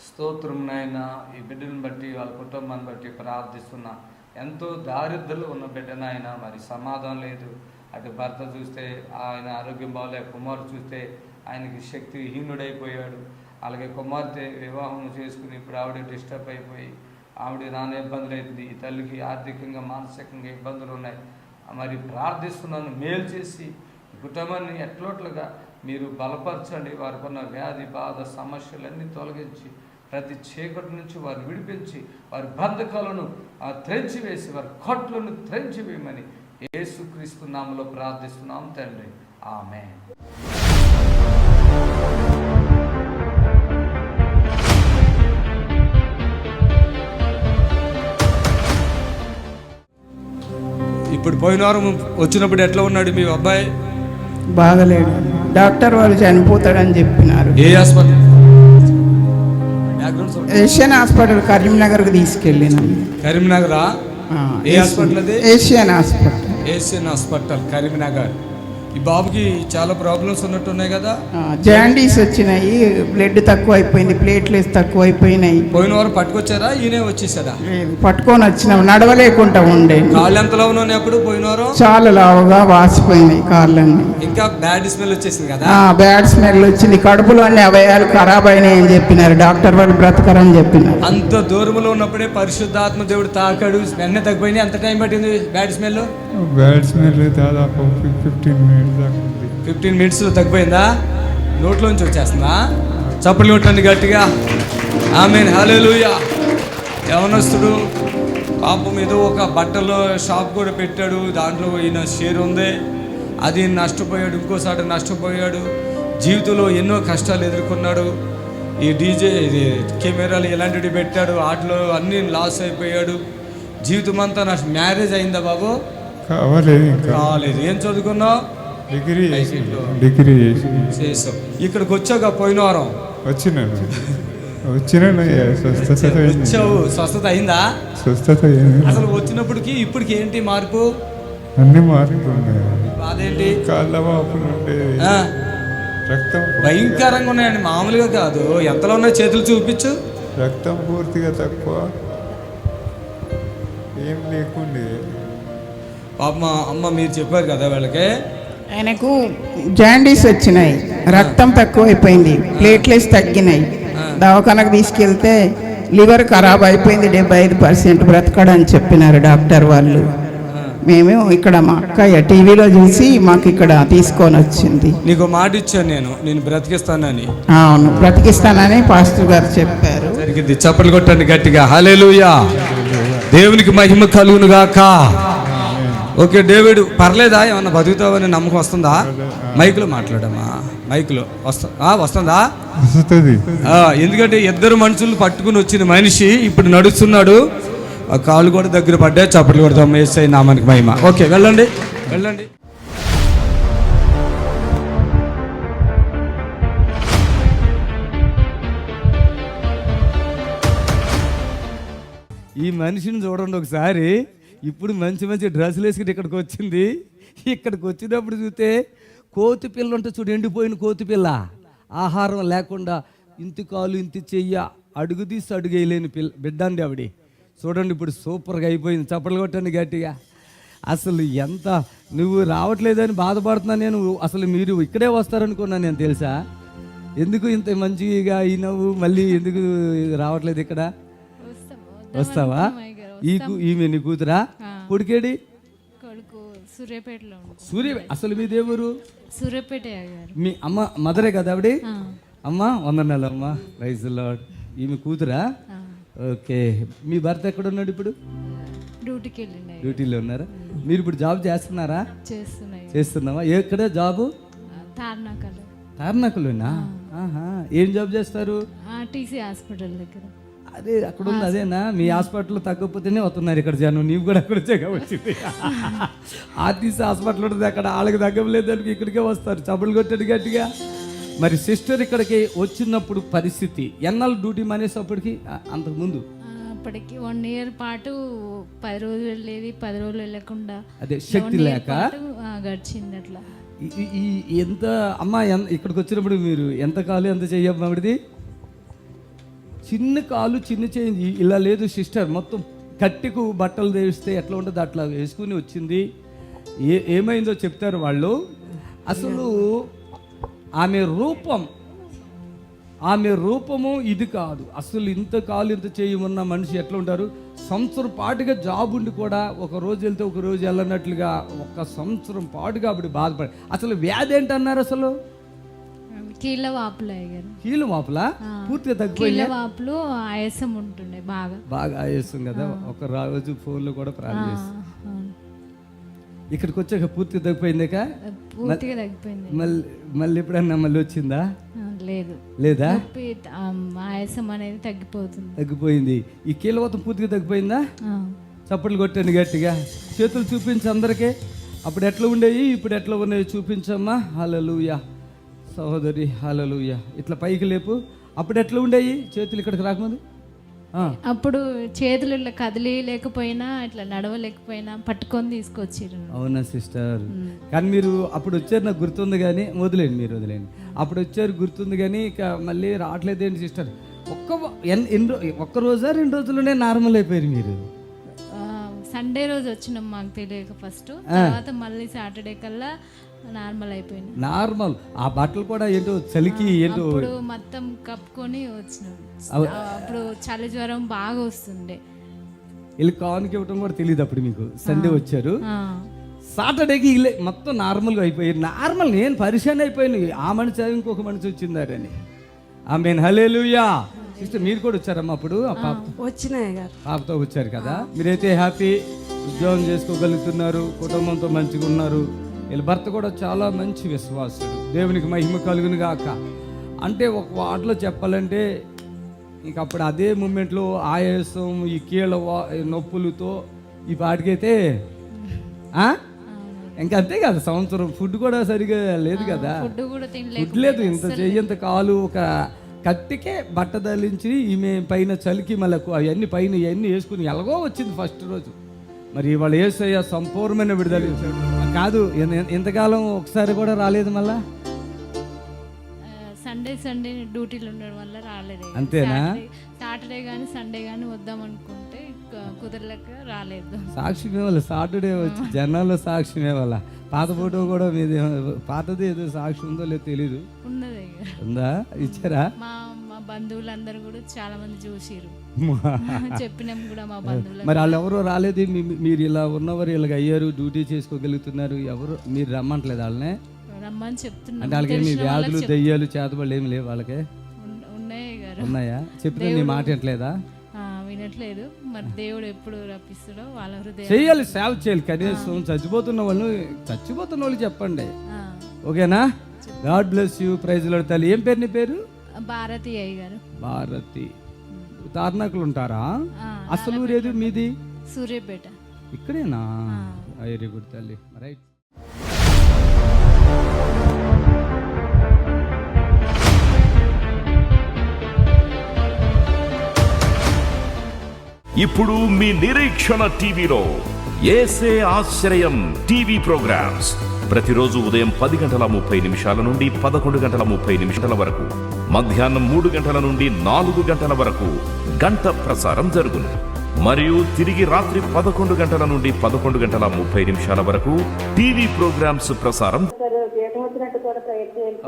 స్తోత్రం నాయన. ఈ బిడ్డను బట్టి, వాళ్ళ కుటుంబాన్ని బట్టి ప్రార్థిస్తున్నా. ఎంతో దారిద్రలో ఉన్న బిడ్డ నాయన, మరి సమాధానం లేదు. అటు భర్త చూస్తే ఆయన ఆరోగ్యం బాగోలే, కుమారుడు చూస్తే ఆయనకి శక్తిహీనుడైపోయాడు. అలాగే కుమార్తె వివాహం చేసుకుని ఇప్పుడు ఆవిడ డిస్టర్బ్ అయిపోయి ఆవిడ నాన్న ఇబ్బందులు అవుతుంది. ఈ తల్లికి ఆర్థికంగా, మానసికంగా ఇబ్బందులు ఉన్నాయి. మరి ప్రార్థిస్తున్నాను, మేలు చేసి కుటుంబాన్ని ఎట్లోట్లుగా మీరు బలపరచండి. వారికి ఉన్న వ్యాధి, బాధ, సమస్యలన్నీ తొలగించి ప్రతి చీకటి నుంచి వారు విడిపించి వారి బంధకాలను త్రెంచివేసి వారి కొట్లను త్రెంచివేయమని యేసుక్రీస్తు నామములో ప్రార్థిస్తున్నాం తండ్రి. ఆమేన్. ఇప్పుడు పోయిన వారం వచ్చినప్పుడు ఎట్లా ఉన్నాడు మీ అబ్బాయి? బాగలేడు. డాక్టర్ వాళ్ళు చనిపోతాడని చెప్పినారు. ఏ హాస్పిటల్? ఏషియన్ హాస్పిటల్ కరీంనగర్కి తీసుకెళ్ళినాం. కరీంనగరా? ఏ హాస్పిటల్ అది? Asian hospital. Asian hospital Karimnagar. ఈ బాబుకి చాలా ప్రాబ్లమ్స్ ఉన్నట్టున్నాయి కదా? జాండీస్ వచ్చినాయి, బ్లడ్ తక్కువ అయిపోయింది, ప్లేట్లెట్స్ తక్కువ అయిపోయినాయి. పోయిన వారం పట్టుకొచ్చారా? ఈయనే వచ్చేసారా? పట్టుకొని వచ్చినాం, నడవలేకుండా ఉండే. కాళ్ళు ఎంతలో ఉన్నాయి అప్పుడు పోయిన వారం? చాలా లావుగా వాసిపోయినాయి కాళ్ళన్నీ. ఇంకా బ్యాడ్ స్మెల్ వచ్చేసింది కదా? బ్యాడ్ స్మెల్ వచ్చింది. కడుపులో అన్ని అవయవాలు ఖరాబ్ అయినాయి అని చెప్పినారు డాక్టర్ వాళ్ళు, బ్రతకరని చెప్పినారు. అంత దూరంలో ఉన్నప్పుడే పరిశుద్ధాత్మ దేవుడు తాకాడు, వెంటనే తగ్గిపోయినాయి. ఎంత టైం పట్టింది బ్యాడ్ స్మెల్? బ్యాడ్ స్మెల్ దాదాపు 15 మినిట్స్లో తగ్గిపోయిందా? నోట్లోంచి వచ్చేస్తుందా? చప్పట్లు కొట్టండి గట్టిగా. ఆమేన్, హల్లెలూయా. యవనస్తుడు పాపం ఏదో ఒక బట్టల షాప్ కూడా పెట్టాడు, దాంట్లో ఈయన షేర్ ఉంది, అది నష్టపోయాడు, ఇంకోసారి నష్టపోయాడు. జీవితంలో ఎన్నో కష్టాలు ఎదుర్కొన్నాడు. ఈ డీజే కెమెరాలు ఇలాంటివి పెట్టాడు, వాటిలో అన్నీ లాస్ అయిపోయాడు. జీవితం అంతా మ్యారేజ్ అయిందా బాబు? కాలేదు. ఏం చదువుకున్నావు? డిగ్రీ చేసావు. ఇక్కడికి వచ్చాక పోయిన వారం వచ్చావు, స్వస్థత అయిందా? స్వస్థత అసలు వచ్చినప్పటికి ఇప్పటికి ఏంటి మార్పు? అన్ని మారిపోయినాయి. అదేంటి? కాళ్ళ వాపులు ఉండేది, రక్తం భయంకరంగా ఉన్నాయండి, మామూలుగా కాదు. ఎంతలో ఉన్నాయి చేతులు చూపించు. రక్తం పూర్తిగా తక్కువ, ఏం లేకుండే. అమ్మ మీరు చెప్పారు కదా వాళ్ళకి, ఆయనకు జాండీస్ వచ్చినాయి, రక్తం తక్కువ అయిపోయింది, ప్లేట్లెట్స్ తగ్గినాయి. దవాఖానకు తీసుకెళ్తే లివర్ ఖరాబ్ అయిపోయింది, 75% బ్రతకడని చెప్పినారు డాక్టర్ వాళ్ళు. మేము ఇక్కడ మా అక్కయ్య టీవీలో చూసి మాకు ఇక్కడ తీసుకొని వచ్చింది. నీకు మాట ఇచ్చాను నేను బ్రతికిస్తానని. అవును, బ్రతికిస్తానని పాస్టర్ గారు చెప్పారు. జరిగింది. చప్పట్లు కొట్టండి గట్టిగా. హల్లెలూయా. దేవునికి మహిమ కలుగును గాక. ఓకే డేవిడ్, పర్లేదా? ఏమన్నా బతుకుతావని నమ్మకం వస్తుందా? మైక్లో మాట్లాడమ్మా, మైక్లో వస్తుందా? ఎందుకంటే ఇద్దరు మనుషులు పట్టుకుని వచ్చిన మనిషి ఇప్పుడు నడుస్తున్నాడు. ఆ కాళ్ళు కూడా దగ్గర పడ్డాయి, చప్పట్లు కొడతాం. యేసయ్య నామానికి మహిమ. ఓకే, వెళ్ళండి వెళ్ళండి. ఈ మనిషిని చూడండి ఒకసారి. ఇప్పుడు మంచి మంచి డ్రెస్సులు వేసుకుని ఇక్కడికి వచ్చింది. ఇక్కడికి వచ్చినప్పుడు చూస్తే కోతి పిల్ల ఉంటే చూడు, ఎండిపోయిన కోతి పిల్ల, ఆహారం లేకుండా ఇంటి కాలు ఇంటి చెయ్య అడుగు తీసి అడుగేయలేని బిడ్డ అండి ఆవిడ. చూడండి ఇప్పుడు సూపర్గా అయిపోయింది. చప్పట్లు కొట్టండి గట్టిగా. అసలు ఎంత నువ్వు రావట్లేదని బాధపడుతున్నా నేను. అసలు మీరు ఇక్కడే వస్తారనుకున్నాను నేను, తెలుసా? ఎందుకు ఇంత మంచిగా అయినావు, మళ్ళీ ఎందుకు రావట్లేదు ఇక్కడ? వస్తావా? ఈమె నీ కూతురా? కొడుకేడి? కొడుకు సూర్యాపేటలో. అసలు మీ దేవురు? సూర్యాపేట. మీ అమ్మ మదరే కదా ఆవిడ? అమ్మ వందనాలు అమ్మ, ప్రైజ్ ది లార్డ్. ఈమె కూతురా? ఓకే. మీ భర్త ఎక్కడ ఉన్నాడు ఇప్పుడు? డ్యూటీకి వెళ్ళిండు. డ్యూటీలో ఉన్నారా? మీరు ఇప్పుడు జాబ్ చేస్తున్నారా? చేస్తున్నావా? ఎక్కడ జాబు? తార్నాకలోనా? ఏం జాబ్ చేస్తారు? టీసీ హాస్పిటల్ దగ్గర. అదే అక్కడ ఉంది, అదేనా? మీ హాస్పిటల్లో తగ్గకపోతేనే వస్తున్నారు ఇక్కడ జనం. నీవు కూడా అక్కడ వచ్చాక వచ్చింది. ఆర్టీసీ హాస్పిటల్ ఉంటుంది అక్కడ, వాళ్ళకి తగ్గలేదానికి ఇక్కడికే వస్తారు. చప్పులు కొట్టాడు గట్టిగా. మరి సిస్టర్ ఇక్కడికి వచ్చినప్పుడు పరిస్థితి ఎన్నాళ్ళు డ్యూటీ మానేసప్పటికి? అంతకుముందు అప్పటికి 1 year పాటు 10 రోజులు వెళ్ళేది, 10 రోజులు వెళ్ళకుండా అదే శక్తి లేక గడిచింది అట్లా. ఎంత అమ్మా ఇక్కడికి వచ్చినప్పుడు మీరు ఎంత కాలు ఎంత చెయ్యమ్మడిది? చిన్న కాలు చిన్న చేయింది ఇలా లేదు సిస్టర్. మొత్తం కట్టికు బట్టలు వేస్తే ఎట్లా ఉంటుంది అట్లా వేసుకుని వచ్చింది. ఏమైందో చెప్తారు వాళ్ళు. అసలు ఆమె రూపము ఇది కాదు. అసలు ఇంత కాలు ఇంత చేయమన్న మనిషి ఎట్లా ఉంటారు? సంవత్సరం పాటుగా జాబ్ ఉండి కూడా ఒక రోజు వెళ్తే ఒక రోజు వెళ్ళనట్లుగా 1 సంవత్సరం పాటుగా అప్పుడు బాధపడి. అసలు వ్యాధి ఏంటన్నారు? అసలు కీళ్ళ వాపులా పూర్తిగా తగ్గిపోయింది. వాపులు ఆయాసం ఉంటుండే, బాగా ఆయాసం కదా. ఒక రోజు ఫోన్లో కూడా ప్రార్థన చేసి ఇక్కడికి వచ్చాక పూర్తిగా తగ్గిపోయింది. మళ్ళీ ఎప్పుడన్నా మళ్ళీ వచ్చిందా? లేదా? ఆయాసం అనేది తగ్గిపోయింది. ఈ కీళ్ళవాతం పూర్తిగా తగ్గిపోయిందా? చప్పట్లు కొట్టండి గట్టిగా. చేతులు చూపించి అందరికీ. అప్పుడు ఎట్లా ఉండేవి, ఇప్పుడు ఎట్లా ఉన్నాయి చూపించమ్మా. హల్లెలూయా సహోదరి, హల్లెలూయా. ఇట్లా పైకి లేపు. అప్పుడు ఎట్లా ఉండేవి చేతులు ఇక్కడికి రాకముందు? అప్పుడు చేతులు ఇట్లా కదిలి లేకపోయినా, ఇట్లా నడవలేకపోయినా పట్టుకొని తీసుకొచ్చారు. అవునా సిస్టర్? కానీ మీరు అప్పుడు వచ్చారు, నాకు గుర్తుంది. కానీ వదిలేండి, మీరు వదిలేండి. అప్పుడు వచ్చారు గుర్తుంది, కానీ ఇక మళ్ళీ రావట్లేదేంటి సిస్టర్? ఒక్క రోజా 2 రోజుల్లోనే నార్మల్ అయిపోయారు మీరు? సండే రోజు వచ్చినాం, మాకు తెలియక ఫస్ట్. తర్వాత మళ్ళీ సాటర్డే కల్లా నార్మల్ అయిపోయింది. నార్మల్. ఆ బట్టలు కూడా ఏంటో చలికి ఏంటో మొత్తం కప్పుకొని వచ్చినాం. అప్పుడు చలి జ్వరం బాగా వస్తుండే. వీళ్ళు కానుక ఇవ్వటం కూడా తెలియదు అప్పుడు మీకు. సండే వచ్చారు, సాటర్డేకి మొత్తం నార్మల్గా అయిపోయారు. నార్మల్. నేను పరిశాన్ అయిపోయాను. ఆ మనిషి ఇంకొక మనిషి వచ్చిందారని. ఆమేన్, హల్లెలూయా. సిస్టర్ మీరు కూడా వచ్చారమ్మా అప్పుడు? ఆ పాపతో వచ్చారు కదా. మీరైతే హ్యాపీ, ఉద్యోగం చేసుకోగలుగుతున్నారు, కుటుంబంతో మంచిగా ఉన్నారు. వీళ్ళ భర్త కూడా చాలా మంచి విశ్వాసుడు. దేవునికి మహిమ కలుగును గాక. అంటే ఒక వాటిలో చెప్పాలంటే ఇంక అప్పుడు అదే మూమెంట్లో ఆయాసం, ఈ కీళ్ళ నొప్పులతో ఈ పాటికైతే ఇంకా అంతే కదా. సంవత్సరం ఫుడ్ కూడా సరిగా లేదు కదా. ఫుడ్ లేదు. ఇంత చెయ్యంత కాలు ఒక కట్టికే బట్ట దలించి ఈమె పైన చలికి మళ్ళీ అవన్నీ పైన ఇవన్నీ వేసుకుని ఎలాగో వచ్చింది ఫస్ట్ రోజు. మరి వాళ్ళు యేసయ్య సంపూర్ణమైన విడుదల ఇచ్చాడు. కాదు ఇంతకాలం ఒకసారి కూడా రాలేదు. మళ్ళా సండే డ్యూటీలు ఉండడం వల్ల రాలేదు. అంతేనా? సాటర్డే కానీ సండే కానీ వద్దాం అనుకుంటే కుదరలేక రాలేదు. సాక్ష్యం ఇవ్వాలి. సాటర్డే వచ్చి జనాల్లో సాక్ష్యం ఇవ్వాల. పాత ఫోటో కూడా మీది, పాతది ఏదో సాక్ష్యం ఉందో లేదో తెలీదు. ఉందా? ఇచ్చారా? మా బంధువులందరూ కూడా చాలా మంది చూసిరు, చెప్పినాం కూడా మా బంధువులు. మరి వాళ్ళు ఎవరో రాలేదు. మీరు ఇలా ఉన్నవారు ఇలాగ అయ్యారు, డ్యూటీ చేసుకోగలుగుతున్నారు, ఎవరు మీరు రమ్మంటలేదు వాళ్ళనే? రమ్మని చెప్తున్నా. అంటే వాళ్ళకి ఏమి వ్యాధులు, దెయ్యాలు, చేతబడులు ఏమి లేవు వాళ్ళకే? ఉన్నాయి. ఉన్నాయా? చెప్పిన నీ మాట వింటలేదా? వినట్లేదు. మరి దేవుడు ఎప్పుడు రప్పిస్తాడో వాళ్ళ హృదయం చేయాలి, సేవ చేయాలి. కనీసం చచ్చిపోతున్న వాళ్ళు చెప్పండి. ఓకేనా? God bless you. Praise Lord తల్లి. ఏం పేరు నీ పేరు? భారతి అయ్య గారు. భారతి. తార్నాకులు ఉంటారా? అసలు ఊరేది మీది? సూర్యాపేట. ఇక్కడేనా? వెరీ గుడ్ తల్లి. రైట్. ఇప్పుడు మీ నిరీక్షణ టీవీలో యేసే ఆశ్రయం టీవీ ప్రోగ్రామ్స్ ప్రతిరోజు ఉదయం 10:30 నుండి 11:30 వరకు, మధ్యాహ్నం 3 గంటల నుండి 4 గంటల వరకు గంట ప్రసారం జరుగును. మరియు తిరిగి రాత్రి 11 గంటల నుండి 11:30 వరకు టీవీ ప్రోగ్రామ్స్ ప్రసారం.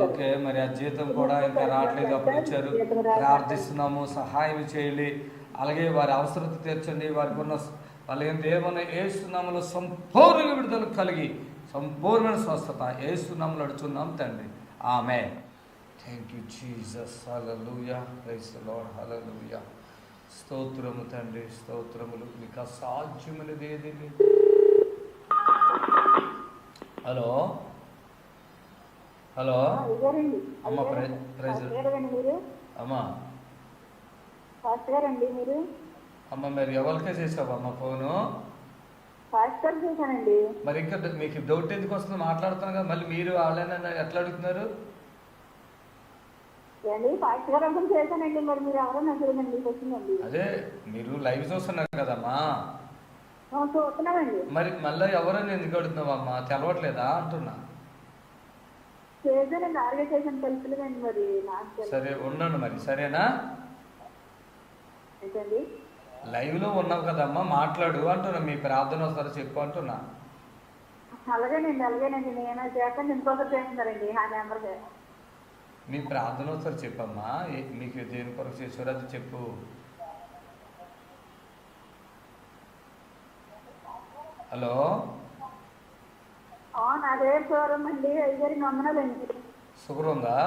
ఓకే, మరి ఆ జీతం కూడా ఇంకా రావట్లేదు. అప్పుడు ఇచ్చారు. ప్రార్థిస్తున్నాము, సహాయం చేయాలి. అలాగే వారి అవసరత తీర్చండి. వారికి ఉన్న వాళ్ళ ఏమన్నా ఏసునామలో సంపూర్ణ విడుదల కలిగి సంపూర్ణ స్వస్థత ఏసునామలో అడుచున్నాం తండ్రి. ఆమేన్. Thank you Jesus. హల్లెలూయా. Praise the Lord. హల్లెలూయా. స్తోత్రము తండ్రి, స్తోత్రములు. మీకు అసాధ్యమైనది ఏది లేదు. హలో హలో అమ్మ, ప్రైజ్ అమ్మా. అమ్మ, మీరు ఎవరికే చేసావమ్మా ఫోను? మరి ఇంకా మీకు డౌట్ ఎందుకు వస్తుంది? మాట్లాడుతున్నాను కదా, మళ్ళీ మీరు వాళ్ళైనా ఎట్లా అడుగుతున్నారు? అదే మీరు లైవ్ చూస్తున్నారు కదమ్మా. మరి మళ్ళీ ఎవరైనా ఎందుకు అడుగుతున్నావమ్మా? తెలవట్లేదా అంటున్నా. సరే ఉండండి మరి, సరేనా? లైవ్ లో ఉన్నావు కదమ్మా, మాట్లాడు అంటున్నా. మీ ప్రార్థన వస్తారో చెప్పు అంటున్నా. మీ ప్రార్థన వస్తారు చెప్పమ్మా. మీకు దేని కొరకు చేసారో అది చెప్పు. హలో, షుగర్ ఉందా?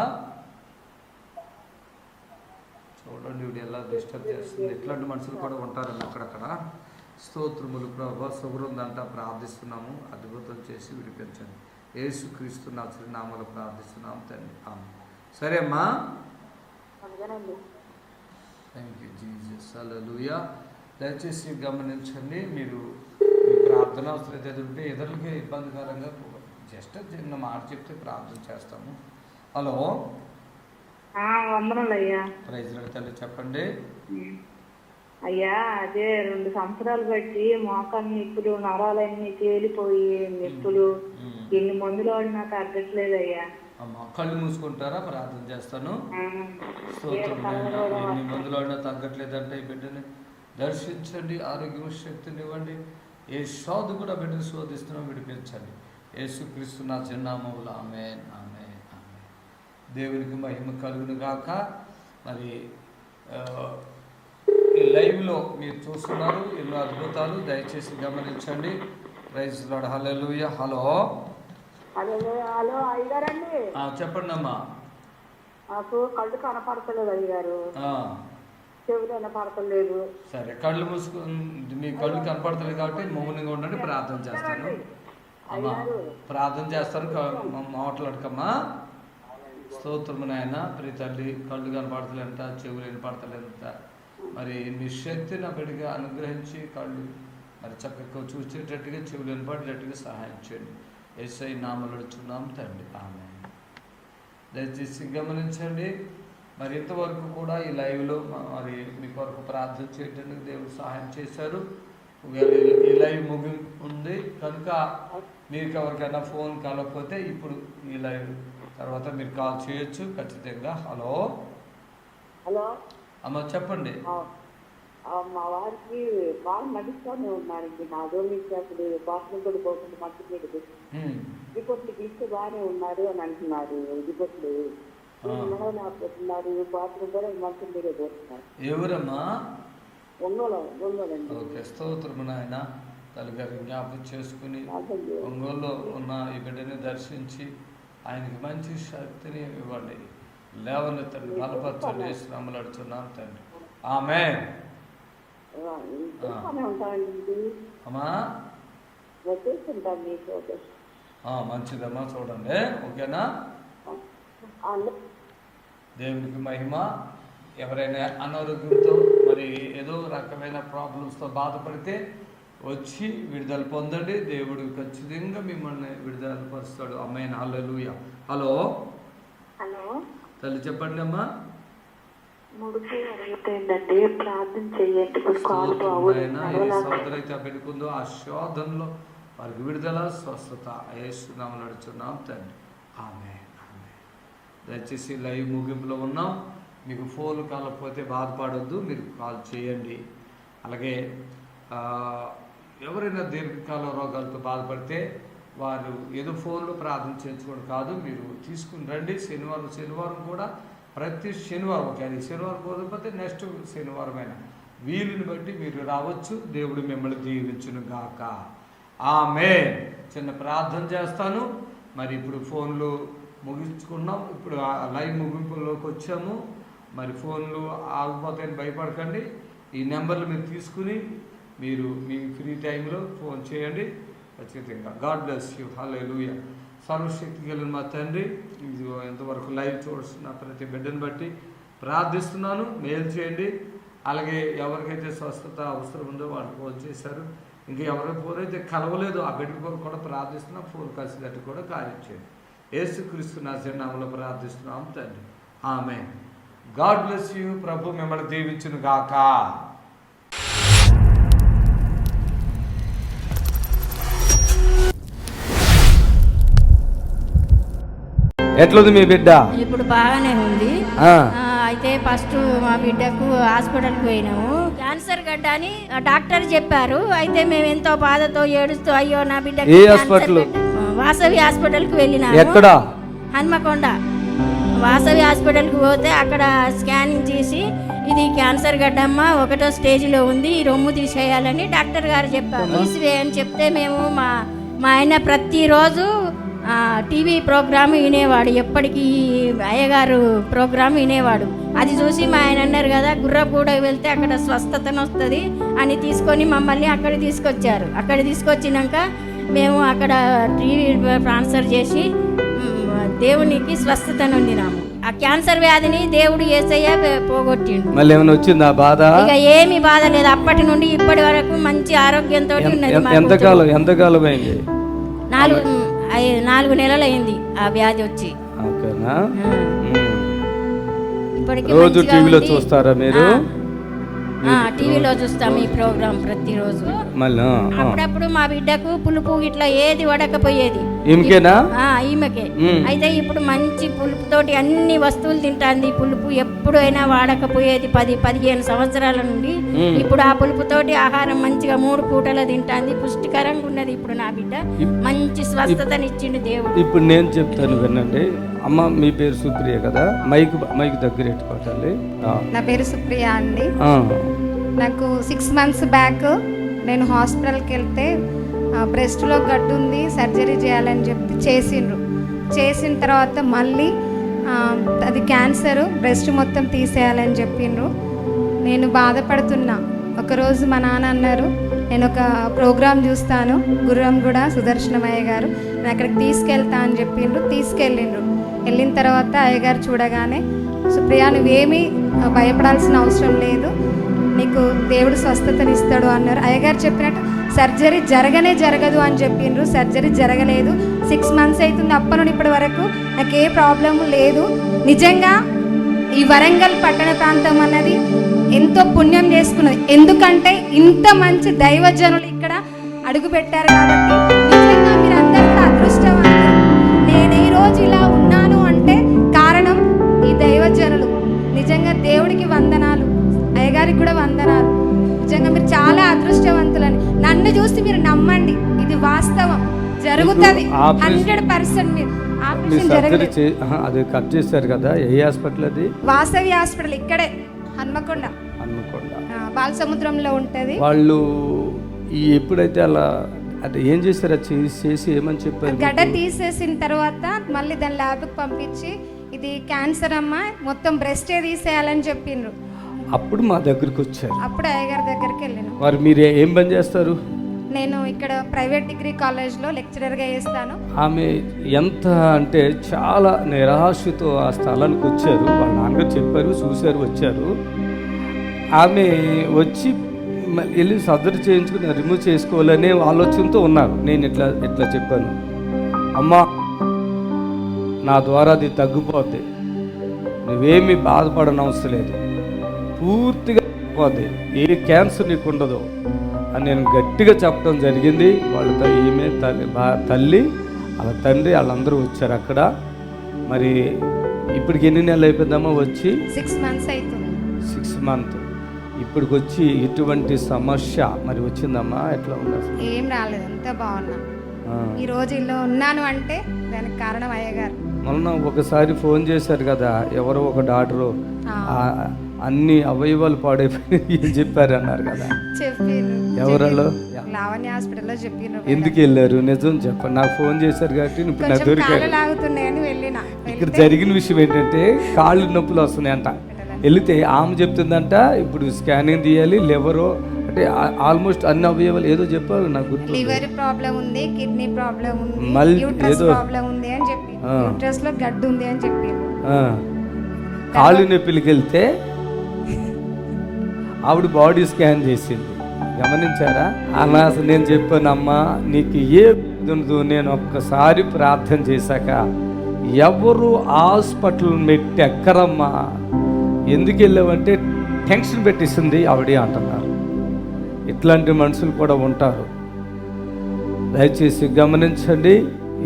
చూడండి వీడు ఎలా డిస్టర్బ్ చేస్తుంది. ఇట్లాంటి మనుషులు కూడా ఉంటారండి అక్కడక్కడ. స్తోత్రములు ప్రభా. షుగర్ ఉందంట, ప్రార్థిస్తున్నాము. అద్భుతం చేసి విడిపించండి. యేసుక్రీస్తు నామములో ప్రార్థిస్తున్నాము తండ్రి. ఆమేన్. సరే అమ్మా. Thank you Jesus. హల్లెలూయా. దయచేసి గమనించండి. మీరు మీ ప్రార్థన అవసరం ఎదురుంటే ఇతరులకి ఇబ్బందికరంగా జస్ట్ చిన్న మాట చెప్తే ప్రార్థన చేస్తాము. హలో, ప్రైజ్ లార్డ్ తల్లి. చెప్పండి అయ్యా. అదే 2 సంవత్సరాలు బట్టి మోకాలు నొప్పులు, నరాలన్నీ తేలిపోయి నొప్పులు, ఎన్ని మందులు వాడినా తగ్గట్లేదు అయ్యా. అమ్మా, కళ్ళు మూసుకుంటారా? ప్రార్థన చేస్తాను. ఎన్ని మందులు వాడినా తగ్గట్లేదంటే ఈ బిడ్డని దర్శించండి. ఆరోగ్యం, శక్తిని ఇవ్వండి. ఏ శోధ కూడా బిడ్డను శోధిస్తున్నాం, విడిపించండి. యేసుక్రీస్తు నా చిరునామములో. ఆమేన్, ఆమేన్, ఆమేన్. దేవునికి మహిమ కలుగును గాక. మరి ఈ లైవ్లో మీరు చూస్తున్నారు ఎన్నో అద్భుతాలు. దయచేసి గమనించండి. Praise Lord. హల్లెలూయా. హలో హలో అయ్యగారండి. చెప్పండి అమ్మా. నాకు కళ్ళు కనపడతలేదు అయ్యగారు, చెవులు కనపడతలేదు. సరే, కళ్ళు మూసుకుని మీ కళ్ళు కనపడతలేదు కాబట్టి మౌనంగా ఉండండి. ప్రార్థన చేస్తాను అమ్మా. ప్రార్థన చేస్తాను, మాట్లాడకమ్మా. స్తోత్రము నాయన. ప్రియ తల్లి, కళ్ళు కనపడతలేంట, చెవులు వినపడతలేంట. మరి మీ శక్తి నా బిడ్డగా అనుగ్రహించి కళ్ళు మరి చక్కగా చూసేటట్టుగా, చెవులు వినపడేటట్టుగా సహాయం చేయండి. యేసయ్య నామములో అడుగుచున్నాం తండ్రి. ఆమేన్. దయచేసి గమనించండి. మరి ఇంతవరకు కూడా ఈ లైవ్లో మరి మీ కొరకు ప్రార్థన చేయడానికి దేవుడు సహాయం చేశారు. ఈ లైవ్ ఉంది కనుక మీకు ఎవరికైనా ఫోన్ కలవకపోతే ఇప్పుడు ఈ లైవ్ తర్వాత మీరు కాల్ చేయొచ్చు ఖచ్చితంగా. హలో హలో అమ్మ, చెప్పండి. మా వారికి బాగా నడుస్తూనే ఉన్నారండి. నా అప్పుడు బాత్రూమ్ కూడా పోకుండా మర్చిపోయింది. రిపోర్ట్లు ఇస్తే బాగానే ఉన్నారు అని అంటున్నారు. రిపోర్ట్లు నడవలేకపోతున్నారు. బాత్రూమ్ కూడా మంచి మీరే పోతున్నారు. ఎవరమ్మా? ఒంగోలండి. ఓకే, స్తోత్రము నాయన. తల్లిగారి జ్ఞాపకం చేసుకుని ఒంగోలులో ఉన్న ఈ బిడ్డని దర్శించి ఆయనకి మంచి శక్తిని ఇవ్వండి. లేవనెత్తండి, బలపరచండి. శ్రమలు అడుచున్నాం తండ్రి. ఆమేన్. ఇంట్లోనే ఉంటానండి. అమ్మా వచ్చేస్తుంటాను మీకు. మంచిదమ్మా, చూడండి, ఓకేనా? దేవునికి మహిమ. ఎవరైనా అనారోగ్యంతో మరి ఏదో రకమైన ప్రాబ్లమ్స్తో బాధపడితే వచ్చి విడుదల పొందండి. దేవుడు ఖచ్చితంగా మిమ్మల్ని విడుదల పరుస్తాడు. అమ్మాయిని హల్లెలూయా. హలో హలో తల్లి, చెప్పండి అమ్మా. ముడుపు అడుగుతుందండి, ప్రార్థన చేయండి. సోదరైతే పెట్టుకుందో ఆ శోధనలో వారికి విడుదల, స్వస్థత యేసునామములో అడుగుతున్నాం తండ్రి. ఆమేన్. దయచేసి లైవ్ ముగింపులో ఉన్నాం. మీకు ఫోన్ కాలకపోతే బాధపడొద్దు, మీరు కాల్ చేయండి. అలాగే ఎవరైనా దీర్ఘకాల రోగాలతో బాధపడితే వారు ఏదో ఫోన్లో ప్రార్థన చేయించుకోవడం కాదు, మీరు తీసుకుని రండి. శనివారం కూడా ప్రతి శనివారం, ఓకే, అది శనివారం పోకపోతే నెక్స్ట్ శనివారమైనా వీలుని బట్టి మీరు రావచ్చు. దేవుడు మిమ్మల్ని దీవించును గాక. ఆమేన్. చిన్న ప్రార్థన చేస్తాను. మరి ఇప్పుడు ఫోన్లు ముగించుకున్నాం, ఇప్పుడు లైవ్ ముగింపులోకి వచ్చాము. మరి ఫోన్లు ఆగిపోతాయని భయపడకండి. ఈ నెంబర్లు మీరు తీసుకుని మీరు మీ ఫ్రీ టైంలో ఫోన్ చేయండి ఖచ్చితంగా. God bless you. హల్లెలూయా. సర్వశక్తి కలిగిన మా తండ్రి, ఇది ఎంతవరకు లైవ్ చూస్తున్న ప్రతి బిడ్డను బట్టి ప్రార్థిస్తున్నాను. మేలు చేయండి. అలాగే ఎవరికైతే స్వస్థత అవసరం ఉందో వాళ్ళు ఫోన్ చేశారు. ఇంకా ఎవరికి ఫోన్ అయితే కలవలేదు ఆ బిడ్డ కొరకు కూడా ప్రార్థిస్తున్నాం. ఫోన్ కలిసినట్టు కూడా కార్యం చేయండి. యేసుక్రీస్తు నామములో ప్రార్థిస్తున్నాం తండ్రి. ఆమేన్. God bless you. ప్రభు మిమ్మల్ని దీవించును గాక. ఎట్లుంది మీ బిడ్డ? ఇప్పుడు బాగానే ఉంది. అయితే ఫస్ట్ మా బిడ్డకు హాస్పిటల్కి పోయినాము. క్యాన్సర్ గడ్డ అని డాక్టర్ చెప్పారు. అయితే మేము ఎంతో బాధతో ఏడుస్తూ, అయ్యో నా బిడ్డ వాసవి హాస్పిటల్కి వెళ్ళినాము. ఎక్కడ? హన్మకొండ వాసవి హాస్పిటల్కి పోతే అక్కడ స్కానింగ్ చేసి ఇది క్యాన్సర్ గడ్డమ్మ 1వ స్టేజ్లో ఉంది, ఈ రొమ్ము తీసేయాలని డాక్టర్ గారు చెప్పారు. తీసివేయని చెప్తే మేము మా ఆయన ప్రతిరోజు టీవీ ప్రోగ్రామ్ వినేవాడు. ఎప్పటికీ అయ్యగారు ప్రోగ్రామ్ వినేవాడు. అది చూసి మా ఆయన అన్నారు కదా, గుర్రపూడకి వెళ్తే అక్కడ స్వస్థతను వస్తుంది అని తీసుకొని మమ్మల్ని అక్కడ తీసుకొచ్చారు. అక్కడ తీసుకొచ్చినాక మేము అక్కడ టీవీ ట్రాన్స్ఫర్ చేసి దేవునికి స్వస్థతను పొందినాము. ఆ క్యాన్సర్ వ్యాధిని దేవుడు యేసయ్య పోగొట్టిండు. మళ్ళీ ఏమైనా వచ్చిందా బాధ? ఇక ఏమి బాధ లేదు. అప్పటి నుండి ఇప్పటి వరకు మంచి ఆరోగ్యంతో ఉన్నది. ఎంతకాలం అయింది? 4 నెలలు అయింది ఆ వ్యాధి వచ్చి. రోజు టీవీలో చూస్తారా మీరు? టీవీలో చూస్తాం ఈ ప్రోగ్రామ్ ప్రతిరోజు. అప్పుడప్పుడు మా బిడ్డకు పులుపు ఇట్లా ఏది వడకపోయేది. ఈమెకే. అయితే ఇప్పుడు మంచి పులుపుతోటి అన్ని వస్తువులు తింటాంది. పులుపు ఎప్పుడైనా వాడకపోయేది 10-15 సంవత్సరాల నుండి. ఇప్పుడు ఆ పులుపుతోటి ఆహారం మంచిగా 3 పూటలు తింటాంది. పుష్టికరంగా ఉన్నది ఇప్పుడు నా బిడ్డ. మంచి స్వస్థతనిచ్చిండు దేవుడు. ఇప్పుడు నేను చెప్తాను వినండి. అమ్మ, మీ పేరు సుప్రియ కదా? మైక్ దగ్గర పెట్టుకోవాలి. నా పేరు సుప్రియ అండి. నాకు 6 మంత్స్ బ్యాక్ నేను హాస్పిటల్కి వెళ్తే బ్రెస్ట్లో గడ్డు ఉంది, సర్జరీ చేయాలని చెప్పి చేసిన తర్వాత మళ్ళీ అది క్యాన్సర్, బ్రెస్ట్ మొత్తం తీసేయాలని చెప్పిండ్రు. నేను బాధపడుతున్నా. ఒకరోజు మా నాన్న అన్నారు, నేను ఒక ప్రోగ్రాం చూస్తాను, గుర్రంగూడ సుదర్శనమయ్య గారు, నేను అక్కడికి తీసుకెళ్తా అని చెప్పిండ్రు. వెళ్ళిన తర్వాత అయ్యగారు చూడగానే, సుప్రియ నువ్వేమీ భయపడాల్సిన అవసరం లేదు, నీకు దేవుడు స్వస్థతనిస్తాడు అన్నారు. అయ్యగారు చెప్పినట్టు సర్జరీ జరగదు అని చెప్పిండ్రు. సర్జరీ జరగలేదు. 6 మంత్స్ అవుతుంది. అప్పటి నుండి ఇప్పటి వరకు నాకు ఏ ప్రాబ్లం లేదు. నిజంగా ఈ వరంగల్ పట్టణ ప్రాంతం అన్నది ఎంతో పుణ్యం చేసుకున్నది. ఎందుకంటే ఇంత మంచి దైవజనులు ఇక్కడ అడుగు పెట్టారు కాబట్టి నిజంగా మీరందరూ కూడా అదృష్టవంతులు. నేను ఈరోజు ఇలా ఉన్నాను అంటే కారణం ఈ దైవజనులు. నిజంగా దేవుడికి వందనాలు, అయ్యగారికి కూడా వందనాలు. నిజంగా మీరు చాలా అదృష్టవంతులని. నన్ను చూసి మీరు నమ్మండి, ఇది వాస్తవం, జరుగుతుంది 100%. మీరు అది కట్ చేశారు కదా? ఏ హాస్పిటల్ అది? వాసవి హాస్పిటల్, ఇక్కడే హన్మకొండ బాలసముద్రంలో ఉంటుంది. వాళ్ళు ఎప్పుడైతే అలా అంటే ఏం చేశారు? చేసి ఏమని చెప్పారు? గడ్డ తీసేసిన తర్వాత మళ్ళీ దాని ల్యాబ్కి పంపించి ఇది క్యాన్సర్ అమ్మ, మొత్తం బ్రెస్టే తీసేయాలని చెప్పిండ్రు. అప్పుడు మా దగ్గరికి వచ్చారు. అప్పుడు అయ్యగారి దగ్గరికి వెళ్ళాను. మరి మీరు ఏం పని చేస్తారు? నేను ఇక్కడ ప్రైవేట్ డిగ్రీ కాలేజ్లో లెక్చరర్గా చేస్తాను. ఆమె ఎంత అంటే చాలా నిరాశతో ఆ స్థలానికి వచ్చారు. వాళ్ళ నాన్నగారు చెప్పారు, చూశారు, వచ్చారు. ఆమె వచ్చి వెళ్ళి సర్జరీ చేయించుకుని రిమూవ్ చేసుకోవాలనే ఆలోచనతో ఉన్నారు. నేను ఇట్లా చెప్పాను, అమ్మా నా ద్వారా అది తగ్గిపోద్ది, నువ్వేమీ బాధపడనవసరం లేదు, పూర్తిగా తగ్గిపోద్ది, ఏ క్యాన్సర్ నీకు ఉండదు అని నేను గట్టిగా చెప్పడం జరిగింది. వాళ్ళతో ఈమె తల్లి వాళ్ళ తండ్రి వాళ్ళందరూ వచ్చారు అక్కడ. మరి ఇప్పటికి ఎన్ని నెలలు అయిపోయిందమ్మా వచ్చి? 6 months అవుతుంది. 6 months. ఇప్పటికి వచ్చి ఎటువంటి సమస్య మరి వచ్చిందమ్మా? ఎట్లా ఉంది? ఏం రాలేదు, అంతా బాగున్నా. ఈ రోజు ఇలా ఉన్నాను అంటే దానికి కారణం అయ్యగారు. మొన్న ఒకసారి ఫోన్ చేశారు కదా, ఎవరో ఒక డాక్టరు అన్ని అవయవాలు పాడైపోయి చెప్పారు అన్నారు కదా, చెప్పారు. ఎవరో లావణ్య హాస్పిటల్లో చెప్పారు. ఎందుకు వెళ్ళారు? నిజం చెప్పండి. నాకు ఫోన్ చేశారు కాబట్టి ఇప్పుడు నాకు దొరికారు. ఇక్కడ జరిగిన విషయం ఏంటంటే కాళ్ళు నొప్పులు వస్తున్నాయంట. వెళితే ఆమె చెప్తుందంట ఇప్పుడు స్కానింగ్ తీయాలి, లివరు అంటే ఆల్మోస్ట్ అన్ని అవయవాలు ఏదో చెప్పారు నాకు గుర్తు. లివర్ ప్రాబ్లం ఉంది, కిడ్నీ ప్రాబ్లం ఉంది, మళ్ళీ యూట్రస్ ప్రాబ్లం ఉంది అని చెప్పి, యూట్రస్ లో గడ్డు ఉంది అని చెప్పి. కాళ్ళు నొప్పికి వెళ్తే ఆవిడ బాడీ స్కాన్ చేసింది, గమనించారా? అలా నేను చెప్పాను, అమ్మా నీకు ఏ ఉండదు, నేను ఒక్కసారి ప్రార్థన చేశాక ఎవరు హాస్పిటల్ మెట్టి ఎక్కరమ్మా, ఎందుకు వెళ్ళావంటే టెన్షన్ పెట్టిస్తుంది ఆవిడే అంటున్నారు. ఇట్లాంటి మనుషులు కూడా ఉంటారు, దయచేసి గమనించండి.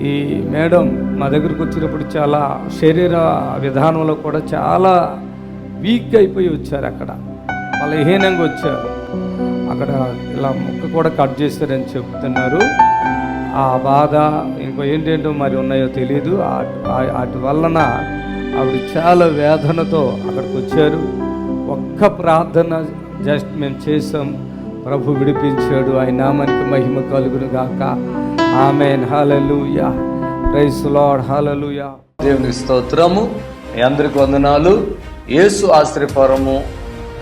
ఈ మేడం మా దగ్గరకు వచ్చినప్పుడు చాలా శరీర విధానంలో కూడా చాలా వీక్ అయిపోయి వచ్చారు. అక్కడ బలహీనంగా వచ్చారు. అక్కడ ఇలా ముక్క కూడా కట్ చేశారని చెప్తున్నారు. ఆ బాధ ఇంకో ఏంటేంటో మరి ఉన్నాయో తెలియదు. వాటి వలన ఆవిడ చాలా వేదనతో అక్కడికి వచ్చారు. ఒక్క ప్రార్థన జస్ట్ మేము చేసాం, ప్రభు విడిపించాడు. ఆయన నామానికి మహిమ కలుగును గాక. ఆమేన్. హల్లెలూయా. Praise Lord. హల్లెలూయా. దేవునికి స్తోత్రము. మీ అందరికి వందనాలు. యేసు ఆశ్రయపురము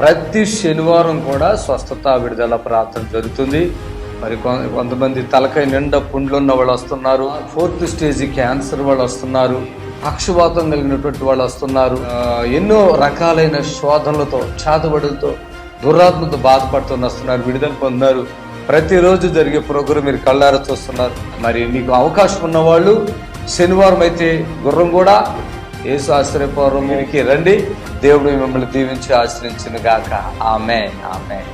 ప్రతి శనివారం కూడా స్వస్థత విడుదల ప్రార్థన జరుగుతుంది. మరి కొంతమంది తలకాయ నిండా పుండ్లు ఉన్న వాళ్ళు వస్తున్నారు, 4th stage క్యాన్సర్ వాళ్ళు వస్తున్నారు, పక్షవాతం కలిగినటువంటి వాళ్ళు వస్తున్నారు, ఎన్నో రకాలైన శోధనలతో చేతబడులతో దురాత్మతో బాధపడుతూ వస్తున్నారు, విడుదల పొందారు. ప్రతిరోజు జరిగే ప్రోగ్రాం మీరు కళ్ళారా చూస్తున్నారు. మరి మీకు అవకాశం ఉన్నవాళ్ళు శనివారం అయితే గుర్రం కూడా యేసు ఆశ్రయపురంకి రండి. దేవుడు మిమ్మల్ని దీవించి ఆశ్రయించును గాక. ఆమేన్. ఆమేన్.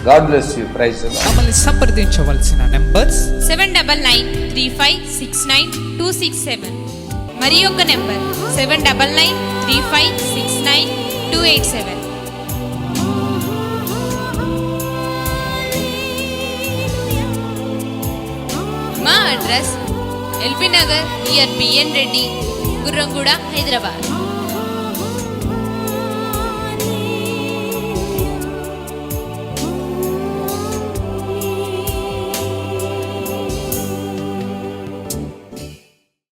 God bless you. Praise the Lord. మమ్మల్ని సంప్రదించవలసిన నంబర్స్ 7993569267 మరి ఒక నంబర్ 7993569287. మా అడ్రస్ ఎల్బీ నగర్ నియర్ బిఎన్ రెడ్డి, గుర్రంగూడ, హైదరాబాద్.